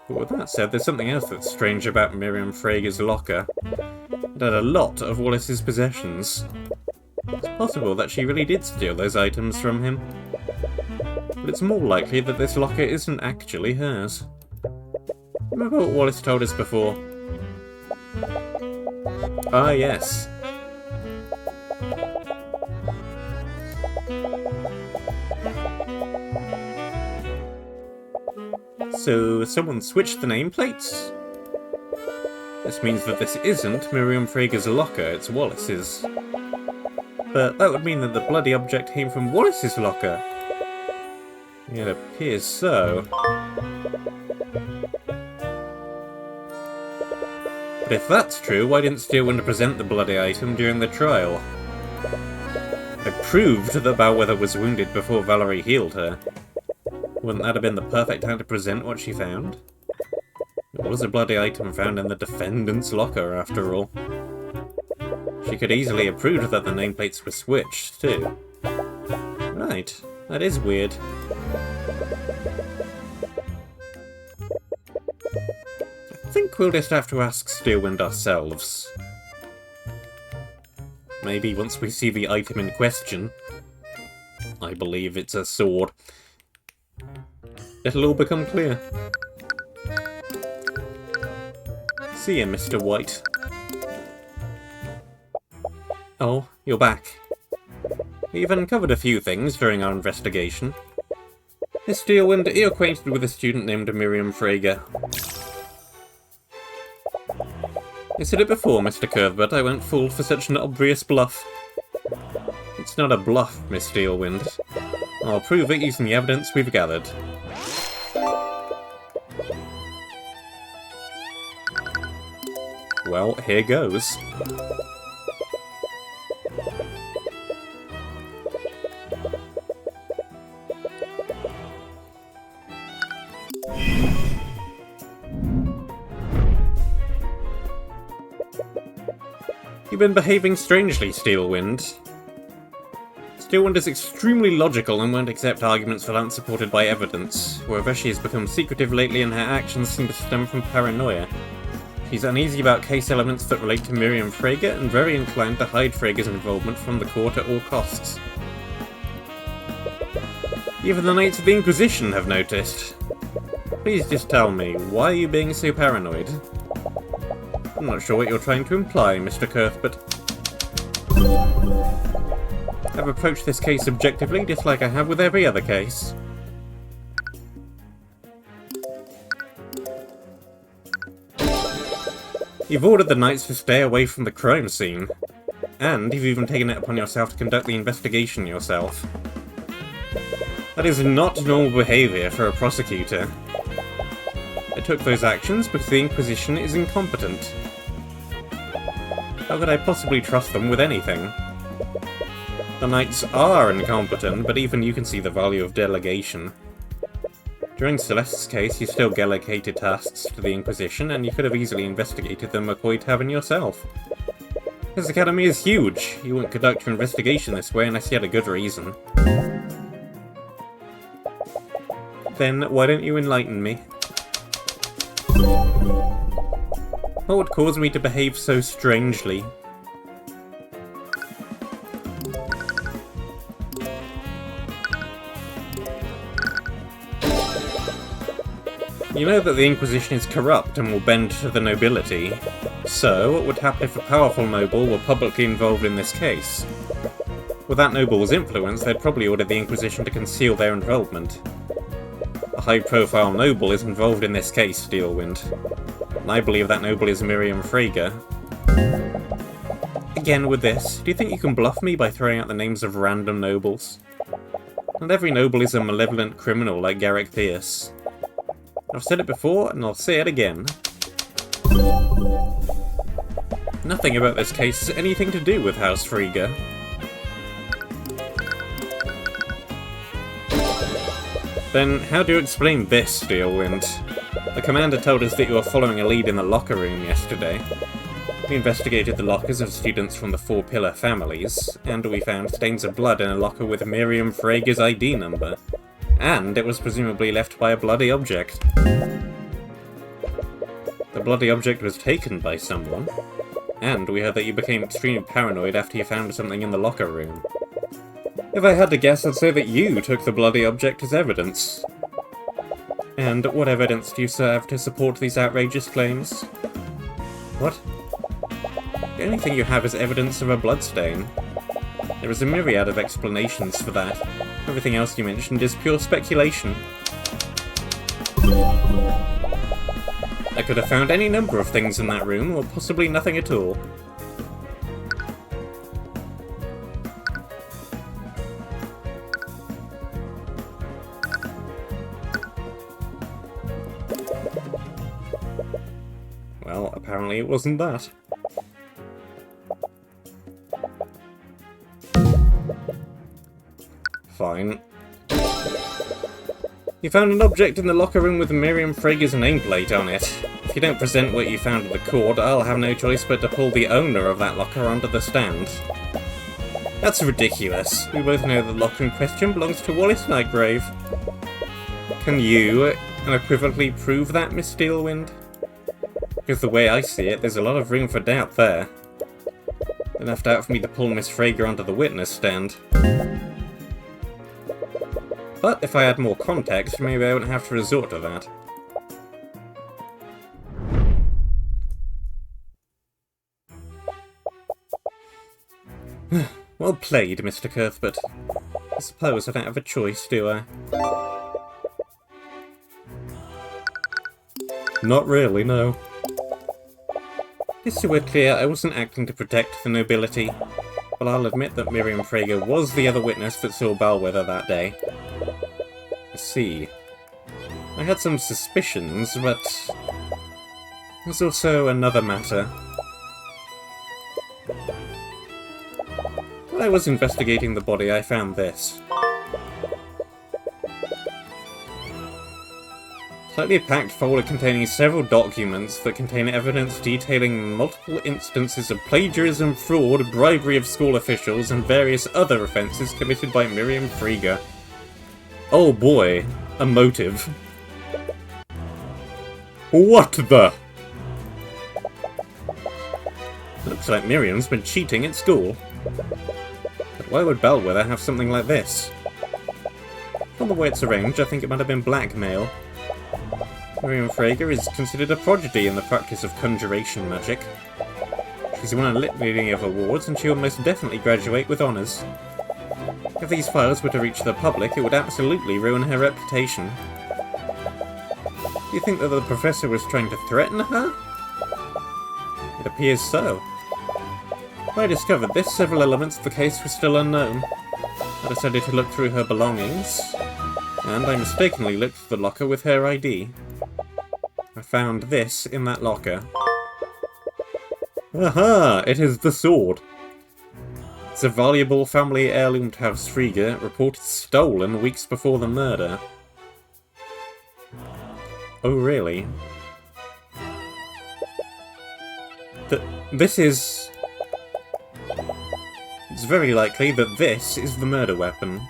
[SPEAKER 1] But with that said, there's something else that's strange about Miriam Frager's locker. It had a lot of Wallace's possessions. It's possible that she really did steal those items from him. But it's more likely that this locker isn't actually hers. Remember what Wallace told us before? Ah, yes. So, someone switched the nameplates? This means that this isn't Miriam Frager's locker, it's Wallace's. But that would mean that the bloody object came from Wallace's locker. It appears so. But if that's true, why didn't Steelwind present the bloody item during the trial? I proved that Bellwether was wounded before Valerie healed her. Wouldn't that have been the perfect time to present what she found? It was a bloody item found in the defendant's locker, after all. She could easily have proved that the nameplates were switched, too. Right, that is weird. think we'll just have to ask Steelwind ourselves. Maybe once we see the item in question. I believe it's a sword. It'll all become clear. See ya, Mr. White. Oh, you're back. We've uncovered a few things during our investigation. Miss Steelwind, are you acquainted with a student named Miriam Frager? I said it before, Mr. Cuthbert, I won't fall for such an obvious bluff. It's not a bluff, Miss Steelwind. I'll prove it using the evidence we've gathered. Well, here goes. You've been behaving strangely, Steelwind. Steelwind is extremely logical and won't accept arguments that aren't supported by evidence. However, she has become secretive lately and her actions seem to stem from paranoia. She's uneasy about case elements that relate to Miriam Frager and very inclined to hide Frager's involvement from the court at all costs. Even the Knights of the Inquisition have noticed. Please just tell me, why are you being so paranoid? I'm not sure what you're trying to imply, Mr. Cuthbert. I've approached this case objectively, just like I have with every other case. You've ordered the Knights to stay away from the crime scene, and you've even taken it upon yourself to conduct the investigation yourself. That is not normal behaviour for a prosecutor. I took those actions because the Inquisition is incompetent. How could I possibly trust them with anything? The Knights are incompetent, but even you can see the value of delegation. During Celeste's case, you still delegated tasks to the Inquisition, and you could have easily investigated the McCoy Tavern yourself. This academy is huge. You wouldn't conduct your investigation this way unless you had a good reason. Then, why don't you enlighten me? What would cause me to behave so strangely? You know that the Inquisition is corrupt and will bend to the nobility. So, what would happen if a powerful noble were publicly involved in this case? With that noble's influence, they'd probably order the Inquisition to conceal their involvement. A high-profile noble is involved in this case, Steelwind. And I believe that noble is Miriam Frager. Again with this, do you think you can bluff me by throwing out the names of random nobles? Not every noble is a malevolent criminal like Garrick Pierce. I've said it before, and I'll say it again. Nothing about this case has anything to do with House Frager. Then, how do you explain this, Steelwind? The commander told us that you were following a lead in the locker room yesterday. We investigated the lockers of students from the Four Pillar families, and we found stains of blood in a locker with Miriam Frager's ID number. And it was presumably left by a bloody object. The bloody object was taken by someone, and we heard that you became extremely paranoid after you found something in the locker room. If I had to guess, I'd say that you took the bloody object as evidence. And what evidence do you serve to support these outrageous claims? What? The only thing you have is evidence of a bloodstain. There is a myriad of explanations for that. Everything else you mentioned is pure speculation. I could have found any number of things in that room, or possibly nothing at all. Well, apparently it wasn't that. Fine. You found an object in the locker room with Miriam Frager's nameplate on it. If you don't present what you found to the court, I'll have no choice but to pull the owner of that locker onto the stand. That's ridiculous. We both know the locker in question belongs to Wallace Nightgrave. Can you unequivocally prove that, Miss Steelwind? Because the way I see it, there's a lot of room for doubt there. Enough doubt for me to pull Miss Frager onto the witness stand. But if I had more context, maybe I wouldn't have to resort to that. Well played, Mr. Cuthbert. I suppose I don't have a choice, do I? Not really, no. Just so we're clear, I wasn't acting to protect the nobility, but I'll admit that Miriam Frager was the other witness that saw Bellwether that day. I see. I had some suspicions, but there's also another matter. While I was investigating the body, I found this. Slightly packed folder containing several documents that contain evidence detailing multiple instances of plagiarism, fraud, bribery of school officials, and various other offences committed by Miriam Frager. Oh boy, a motive. What the? Looks like Miriam's been cheating at school. But why would Bellwether have something like this? From the way it's arranged, I think it might have been blackmail. Miriam Frager is considered a prodigy in the practice of conjuration magic. She's won a litany of awards, and she will most definitely graduate with honours. If these files were to reach the public, it would absolutely ruin her reputation. Do you think that the professor was trying to threaten her? It appears so. When I discovered this, several elements of the case were still unknown. I decided to look through her belongings, and I mistakenly looked through the locker with her ID. I found this in that locker. Aha! It is the sword! It's a valuable family heirloom to House Frager, reported stolen weeks before the murder. Oh, really? This is... It's very likely that this is the murder weapon.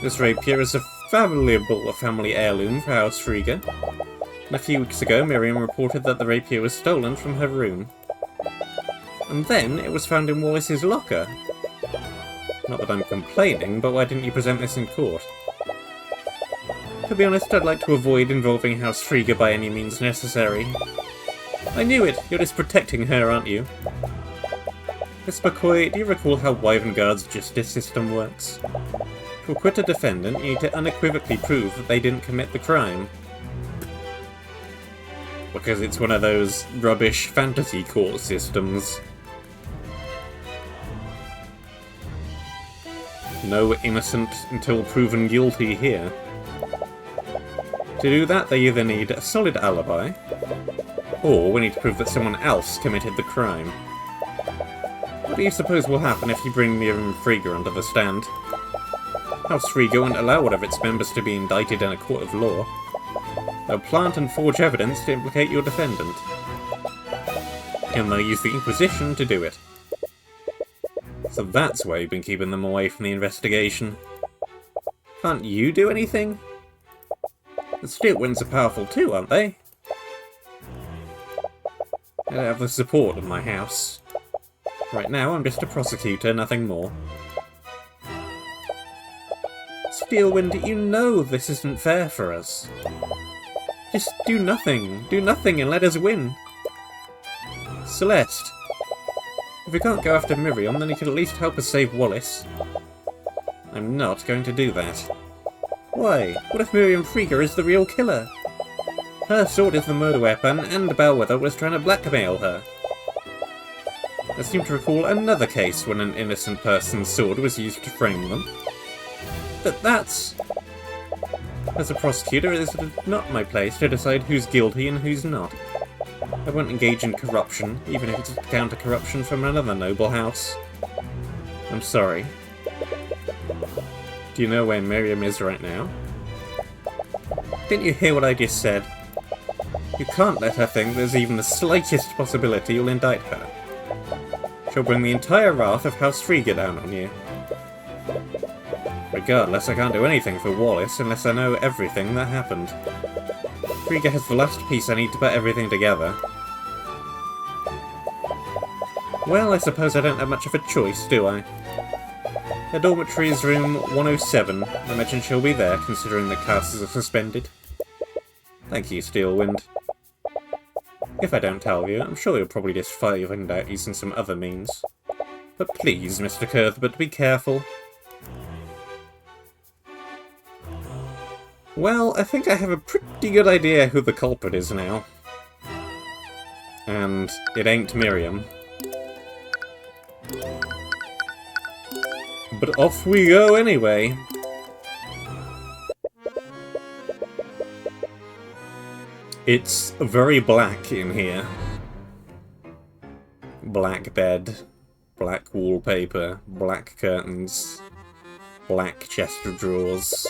[SPEAKER 1] This rapier is a valuable family heirloom for House Frager. And a few weeks ago, Miriam reported that the rapier was stolen from her room. And then it was found in Wallace's locker. Not that I'm complaining, but why didn't you present this in court? To be honest, I'd like to avoid involving House Frager by any means necessary. I knew it! You're just protecting her, aren't you? Miss McCoy, do you recall how Wyvernguard's justice system works? To acquit a defendant, you need to unequivocally prove that they didn't commit the crime. Because it's one of those rubbish fantasy court systems. No innocent until proven guilty here. To do that, they either need a solid alibi, or we need to prove that someone else committed the crime. What do you suppose will happen if you bring Miriam Frager onto the stand? House Frager won't allow one of its members to be indicted in a court of law. They'll plant and forge evidence to implicate your defendant. And they'll use the Inquisition to do it. So that's why you've been keeping them away from the investigation. Can't you do anything? The Steelwinds are powerful too, aren't they? I have the support of my house. Right now, I'm just a prosecutor, nothing more. Steelwind, you know this isn't fair for us. Just do nothing and let us win. Celeste, if we can't go after Miriam, then you can at least help us save Wallace. I'm not going to do that. Why? What if Miriam Frager is the real killer? Her sword is the murder weapon, and Bellwether was trying to blackmail her. I seem to recall another case when an innocent person's sword was used to frame them. But that's... As a prosecutor, it is not my place to decide who's guilty and who's not. I won't engage in corruption, even if it's counter-corruption from another noble house. I'm sorry. Do you know where Miriam is right now? Didn't you hear what I just said? You can't let her think there's even the slightest possibility you'll indict her. She'll bring the entire wrath of House Frager down on you. Regardless, I can't do anything for Wallace unless I know everything that happened. Frigga has the last piece I need to put everything together. Well, I suppose I don't have much of a choice, do I? Her dormitory is room 107. I imagine she'll be there, considering that classes are suspended. Thank you, Steelwind. If I don't tell you, I'm sure you'll probably just find out using some other means. But please, Mr. Cuthbert, be careful. Well, I think I have a pretty good idea who the culprit is now. And it ain't Miriam. But off we go anyway. It's very black in here. Black bed, black wallpaper, black curtains, black chest of drawers.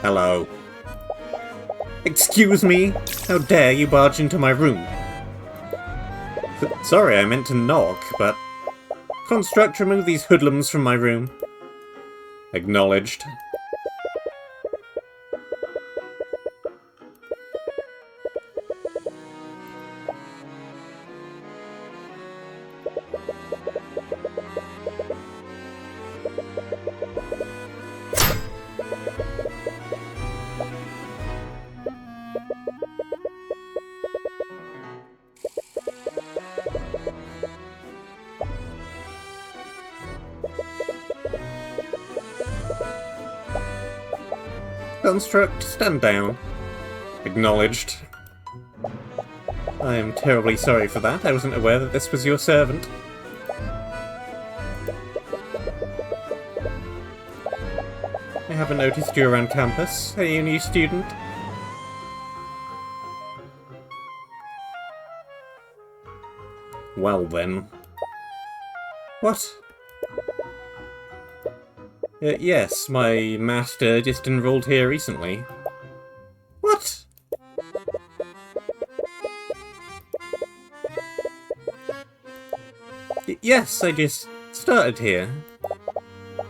[SPEAKER 1] Hello. Excuse me? How dare you barge into my room? Sorry, I meant to knock, but... Construct, remove these hoodlums from my room. Acknowledged. Construct, stand down. Acknowledged. I am terribly sorry for that. I wasn't aware that this was your servant. I haven't noticed you around campus. Are you a new student? Well then. What? Yes, my master just enrolled here recently. What? Yes, I just started here.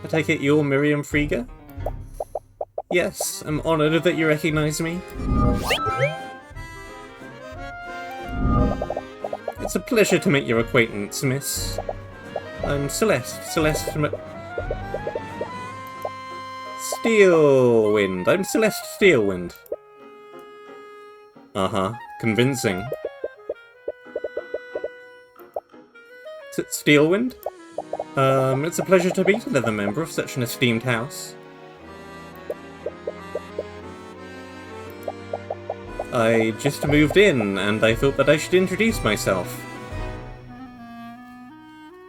[SPEAKER 1] I take it you're Miriam Frigga? Yes, I'm honoured that you recognise me. It's a pleasure to make your acquaintance, miss. I'm Celeste from... Steelwind. I'm Celeste Steelwind. Uh-huh. Convincing. Steelwind? It's a pleasure to meet another member of such an esteemed house. I just moved in, and I thought that I should introduce myself.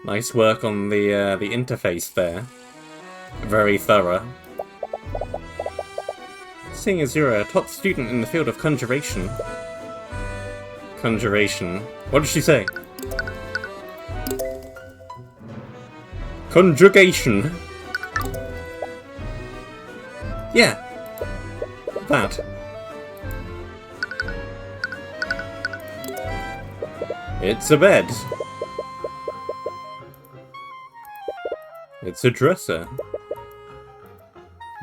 [SPEAKER 1] Nice work on the interface there. Very thorough. Seeing as you're a top student in the field of conjuration. Conjuration. What did she say? Conjugation. Yeah. That. It's a bed. It's a dresser.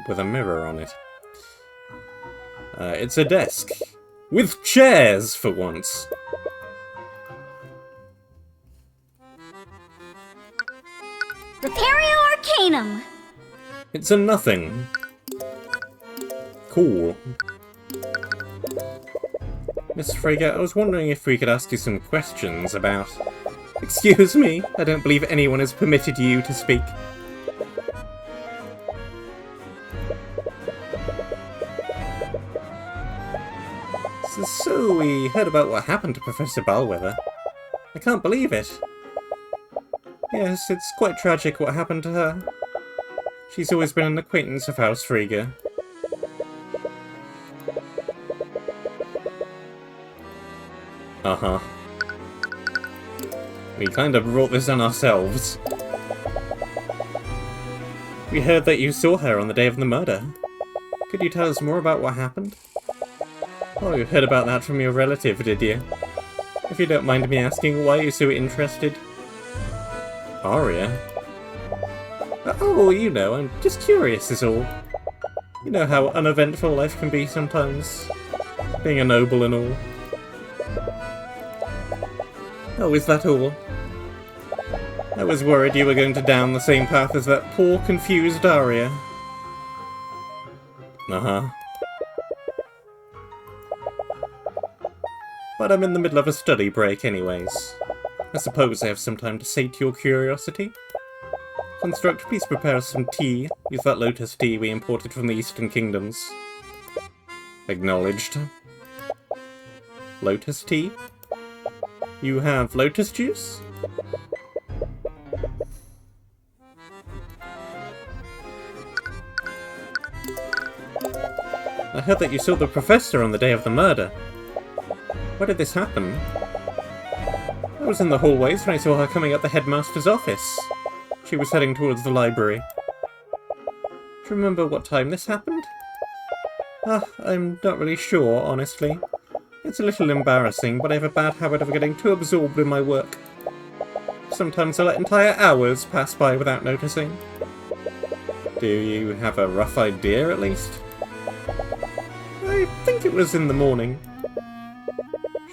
[SPEAKER 1] With a mirror on it. It's a desk. With chairs, for once.
[SPEAKER 3] Repario Arcanum.
[SPEAKER 1] It's a nothing. Cool. Miss Frigga, I was wondering if we could ask you some questions about... Excuse me, I don't believe anyone has permitted you to speak. So we heard about what happened to Professor Bellwether. I can't believe it. Yes, it's quite tragic what happened to her. She's always been an acquaintance of House Frigga. Uh-huh. We kind of brought this on ourselves. We heard that you saw her on the day of the murder. Could you tell us more about what happened? Oh, you heard about that from your relative, did you? If you don't mind me asking, why are you so interested? Arya? Oh, you know, I'm just curious is all. You know how uneventful life can be sometimes. Being a noble and all. Oh, is that all? I was worried you were going to down the same path as that poor, confused Arya. Uh-huh. But I'm in the middle of a study break anyways. I suppose I have some time to sate your curiosity. Construct, please prepare us some tea. Use that lotus tea we imported from the Eastern Kingdoms. Acknowledged. Lotus tea? You have lotus juice? I heard that you saw the professor on the day of the murder. Where did this happen? I was in the hallways when I saw her coming up the headmaster's office. She was heading towards the library. Do you remember what time this happened? I'm not really sure, honestly. It's a little embarrassing, but I have a bad habit of getting too absorbed in my work. Sometimes I let entire hours pass by without noticing. Do you have a rough idea, at least? I think it was in the morning.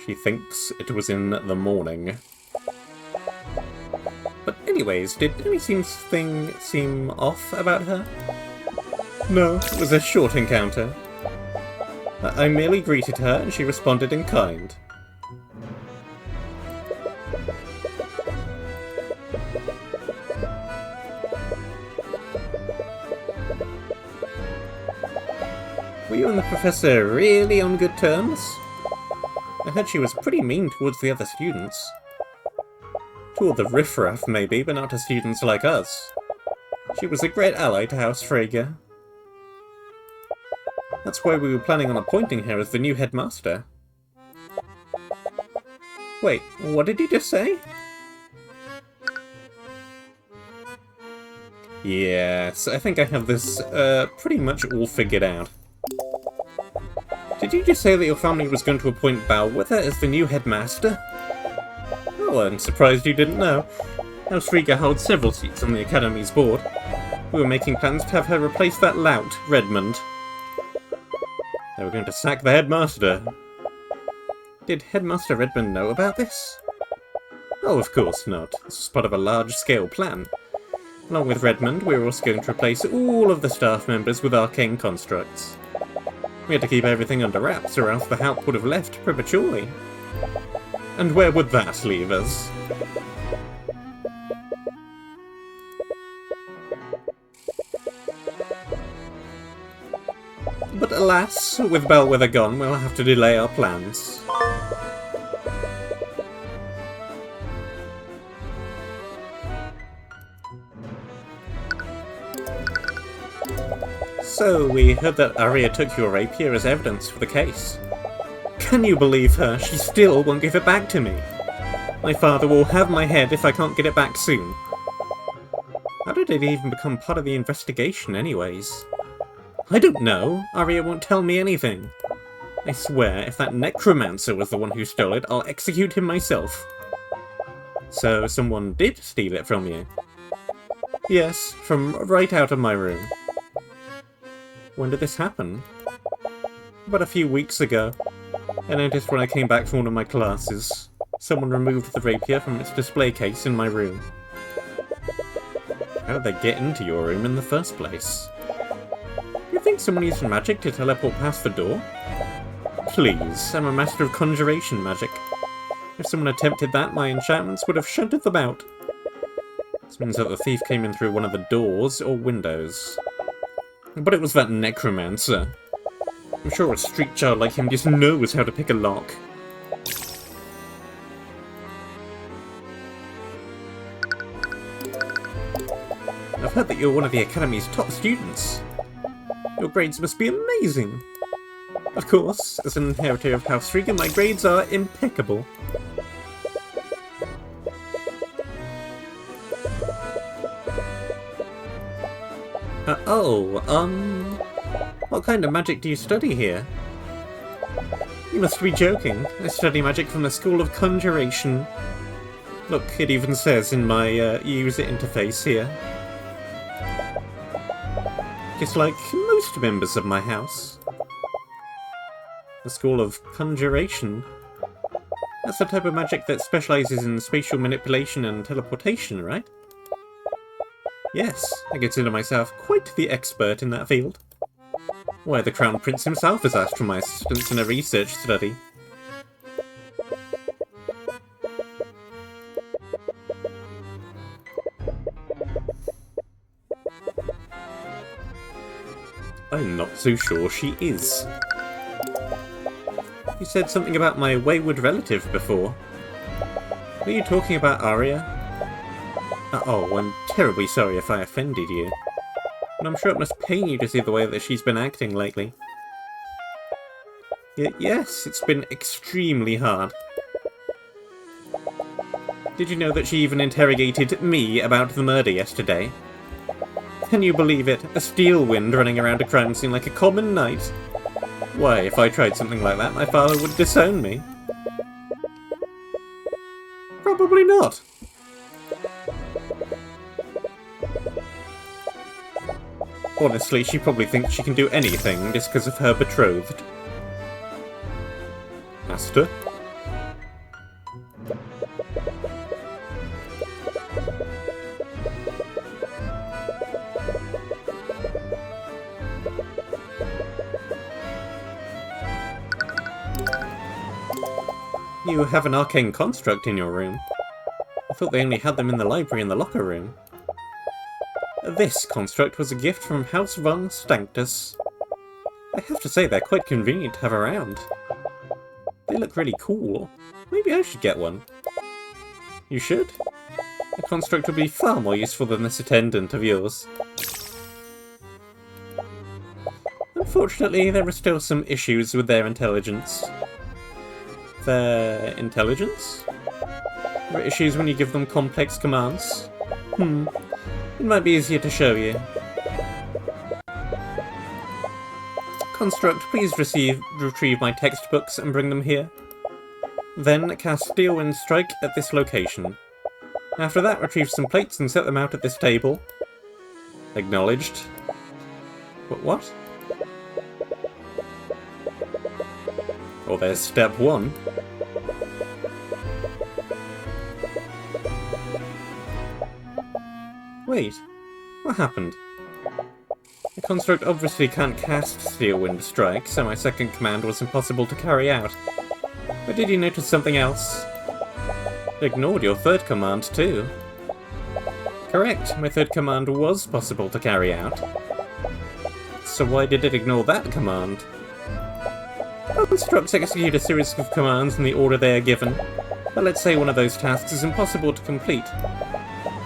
[SPEAKER 1] She thinks it was in the morning. But anyways, did anything seem off about her? No, it was a short encounter. I merely greeted her and she responded in kind. Were you and the professor really on good terms? I heard she was pretty mean towards the other students. Toward the riffraff, maybe, but not to students like us. She was a great ally to House Freyja. That's why we were planning on appointing her as the new headmaster. Wait, what did you just say? Yes, I think I have this, pretty much all figured out. Did you just say that your family was going to appoint Balwither as the new headmaster? Well, I'm surprised you didn't know. House Freyja holds several seats on the Academy's board. We were making plans to have her replace that lout, Redmond. They were going to sack the headmaster. Did Headmaster Redmond know about this? Oh, of course not. This was part of a large-scale plan. Along with Redmond, we were also going to replace all of the staff members with arcane constructs. We had to keep everything under wraps, or else the Halp would have left prematurely. And where would that leave us? But alas, with Bellwether gone, we'll have to delay our plans. So, we heard that Arya took your rapier as evidence for the case. Can you believe her? She still won't give it back to me. My father will have my head if I can't get it back soon. How did it even become part of the investigation anyways? I don't know. Arya won't tell me anything. I swear, if that necromancer was the one who stole it, I'll execute him myself. So, someone did steal it from you? Yes, from right out of my room. When did this happen? About a few weeks ago. I noticed when I came back from one of my classes. Someone removed the rapier from its display case in my room. How did they get into your room in the first place? You think someone used magic to teleport past the door? Please, I'm a master of conjuration magic. If someone attempted that, my enchantments would have shunted them out. This means that the thief came in through one of the doors or windows. But it was that necromancer. I'm sure a street child like him just knows how to pick a lock. I've heard that you're one of the Academy's top students. Your grades must be amazing. Of course, as an inheritor of House Freyja, my grades are impeccable. What kind of magic do you study here? You must be joking. I study magic from the School of Conjuration. Look, it even says in my user interface here. Just like most members of my house. The School of Conjuration. That's the type of magic that specializes in spatial manipulation and teleportation, right? Yes, I consider myself quite the expert in that field. Why, the Crown Prince himself has asked for my assistance in a research study. I'm not so sure she is. You said something about my wayward relative before. Were you talking about Arya? Oh, I'm terribly sorry if I offended you. And I'm sure it must pain you to see the way that she's been acting lately. Yes, it's been extremely hard. Did you know that she even interrogated me about the murder yesterday? Can you believe it? A steel wind running around a crime scene like a common knight? Why, if I tried something like that, my father would disown me. Probably not. Honestly, she probably thinks she can do anything just because of her betrothed. Master? You have an arcane construct in your room. I thought they only had them in the library and the locker room. This construct was a gift from House von Stanctus. I have to say they're quite convenient to have around. They look really cool. Maybe I should get one. You should? A construct would be far more useful than this attendant of yours. Unfortunately, there are still some issues with their intelligence. Their intelligence? There are issues when you give them complex commands. It might be easier to show you. Construct, please retrieve my textbooks and bring them here. Then cast Steel Wind Strike at this location. After that, retrieve some plates and set them out at this table. Acknowledged. But what? Oh, there's step 1. Wait, what happened? The construct obviously can't cast Steel Wind Strike, so my second command was impossible to carry out. But did you notice something else? It ignored your third command too. Correct, my third command was possible to carry out. So why did it ignore that command? Constructs execute a series of commands in the order they are given, but let's say one of those tasks is impossible to complete.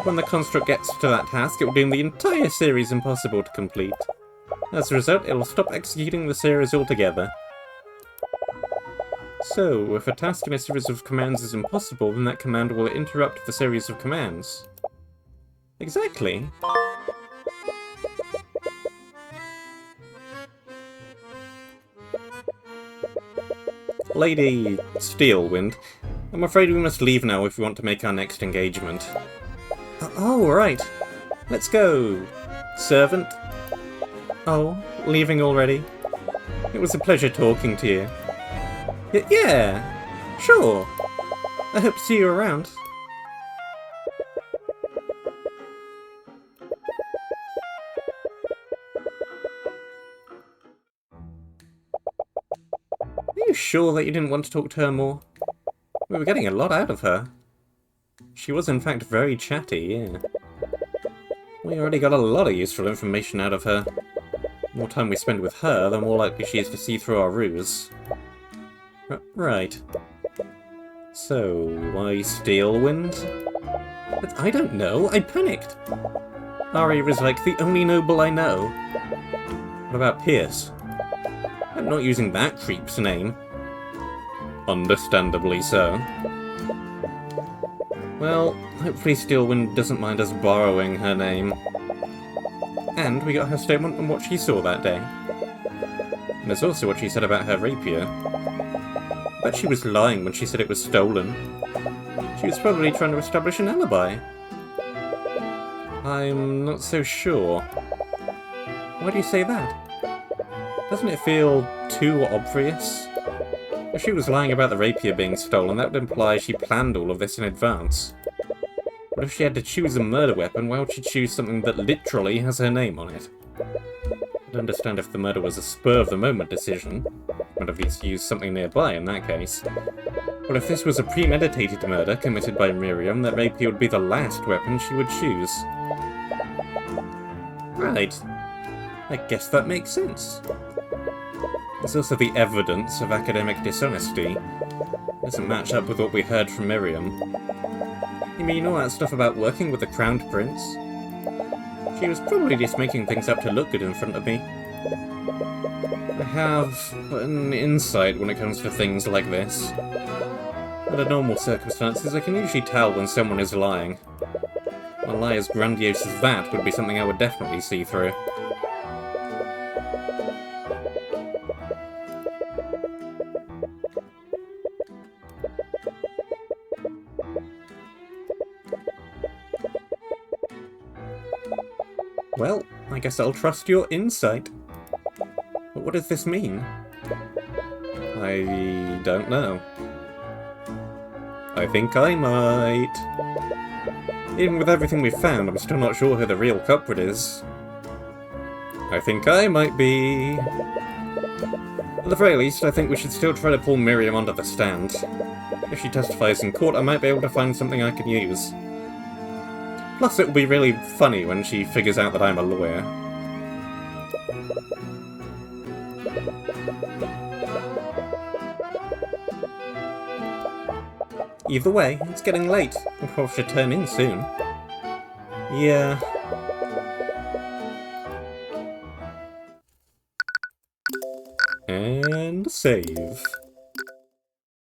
[SPEAKER 1] When the construct gets to that task, it will deem the entire series impossible to complete. As a result, it will stop executing the series altogether. So, if a task in a series of commands is impossible, then that command will interrupt the series of commands. Exactly. Lady Steelwind, I'm afraid we must leave now if we want to make our next engagement. Oh, right. Let's go. Servant. Oh, leaving already? It was a pleasure talking to you. Yeah, sure. I hope to see you around. Are you sure that you didn't want to talk to her more? We were getting a lot out of her. She was in fact very chatty, yeah. We already got a lot of useful information out of her. The more time we spend with her, the more likely she is to see through our ruse. Right. So, why Steelwind? But I don't know, I panicked. Arya is like the only noble I know. What about Pierce? I'm not using that creep's name. Understandably so. Well, hopefully Steelwind doesn't mind us borrowing her name. And we got her statement on what she saw that day. And there's also what she said about her rapier. bet she was lying when she said it was stolen. She was probably trying to establish an alibi. I'm not so sure. Why do you say that? Doesn't it feel too obvious? If she was lying about the rapier being stolen, that would imply she planned all of this in advance. But if she had to choose a murder weapon, why would she choose something that literally has her name on it? I'd understand if the murder was a spur-of-the-moment decision. Might have used something nearby in that case. But if this was a premeditated murder committed by Miriam, that rapier would be the last weapon she would choose. Right. I guess that makes sense. There's also the evidence of academic dishonesty. Doesn't match up with what we heard from Miriam. You mean all that stuff about working with the Crowned Prince? She was probably just making things up to look good in front of me. I have an insight when it comes to things like this. Under normal circumstances, I can usually tell when someone is lying. A lie as grandiose as that would be something I would definitely see through. Well, I guess I'll trust your insight. But what does this mean? I don't know. I think I might. Even with everything we've found, I'm still not sure who the real culprit is. I think I might be. At the very least, I think we should still try to pull Miriam onto the stand. If she testifies in court, I might be able to find something I can use. Plus, it will be really funny when she figures out that I'm a lawyer. Either way, it's getting late. I probably should turn in soon. Yeah. And save.